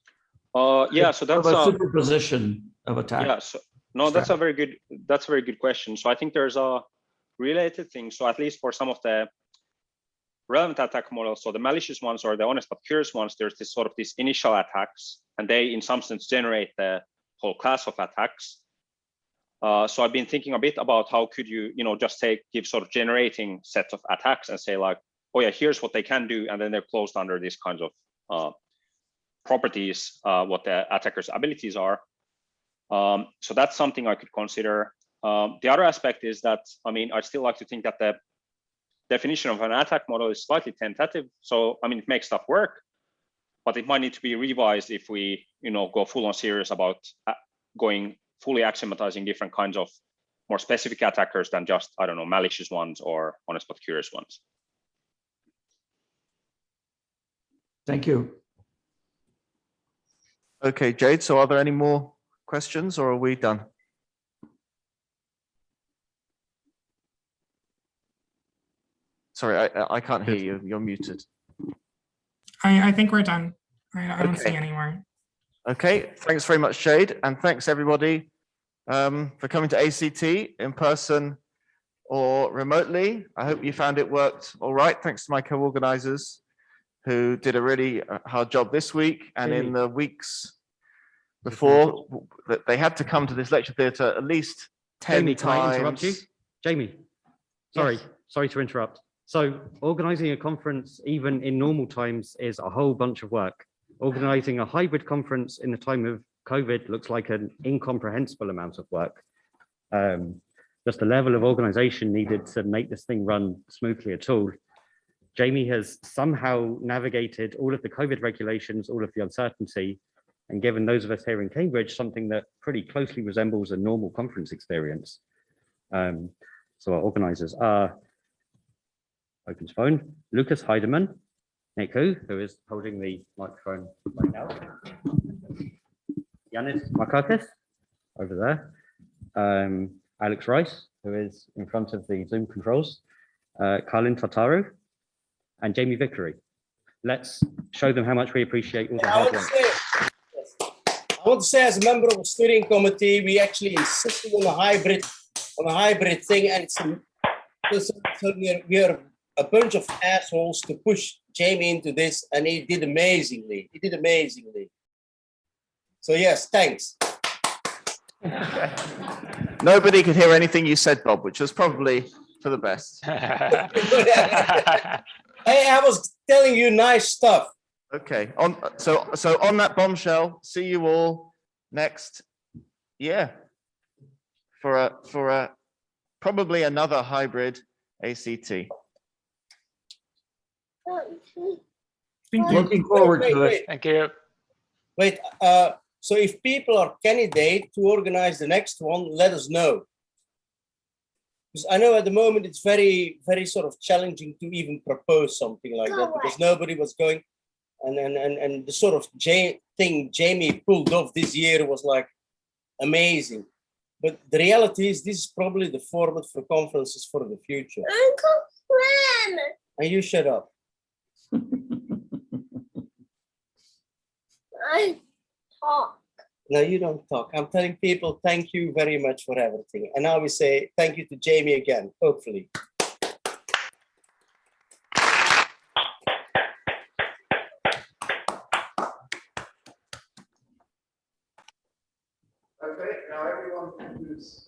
Yeah, so that's a superposition of attack. Yeah, so no, that's a very good question. So I think there's a related thing. So at least for some of the relevant attack models, so the malicious ones or the honest but curious ones, there's this sort of these initial attacks, and they in some sense generate the whole class of attacks. So I've been thinking a bit about how could you, just give sort of generating sets of attacks and say like, oh yeah, here's what they can do, and then they're closed under these kinds of properties, what the attacker's abilities are. So that's something I could consider. The other aspect is that, I'd still like to think that the definition of an attack model is slightly tentative. So, it makes stuff work, but it might need to be revised if we, go full on serious about going fully axiomatizing different kinds of more specific attackers than just, I don't know, malicious ones or honest but curious ones. Thank you. Okay, Jade, so are there any more questions or are we done? Sorry, I can't hear you. You're muted. I think we're done. I don't see any more. Okay, thanks very much, Jade. And thanks everybody for coming to ACT in person or remotely. I hope you found it worked all right. Thanks to my co-organizers who did a really hard job this week and in the weeks before. That they had to come to this lecture theatre at least 10 Jamie, times. can I interrupt you? Jamie, sorry to interrupt. So organizing a conference, even in normal times, is a whole bunch of work. Organizing a hybrid conference in the time of COVID looks like an incomprehensible amount of work. Just the level of organization needed to make this thing run smoothly at all. Jamie has somehow navigated all of the COVID regulations, all of the uncertainty, and given those of us here in Cambridge something that pretty closely resembles a normal conference experience. So our organizers are Open's phone, Lucas Heidemann, Neku, who is holding the microphone right now, Yanis Markakis over there, Alex Rice, who is in front of the Zoom controls, Karlin Tataru, and Jamie Vickery. Let's show them how much we appreciate all the hard work. I want to say, as a member of the steering committee, we actually insisted on a hybrid thing, and so we are a bunch of assholes to push Jamie into this, and he did amazingly. He did amazingly. So yes, thanks. Nobody could hear anything you said, Bob, which was probably for the best. I was telling you nice stuff. Okay. So on that bombshell, see you all next year for a probably another hybrid ACT. Thank you. Looking forward to it. Thank you. Wait, so if people are candidate to organize the next one, let us know. Because I know at the moment it's very, very sort of challenging to even propose something like that, because nobody was going, and the sort of thing Jamie pulled off this year was like amazing. But the reality is this is probably the format for conferences for the future. Uncle Clem! And you shut up. I talk. No, you don't talk. I'm telling people thank you very much for everything. And now we say thank you to Jamie again, hopefully. Okay, now everyone who's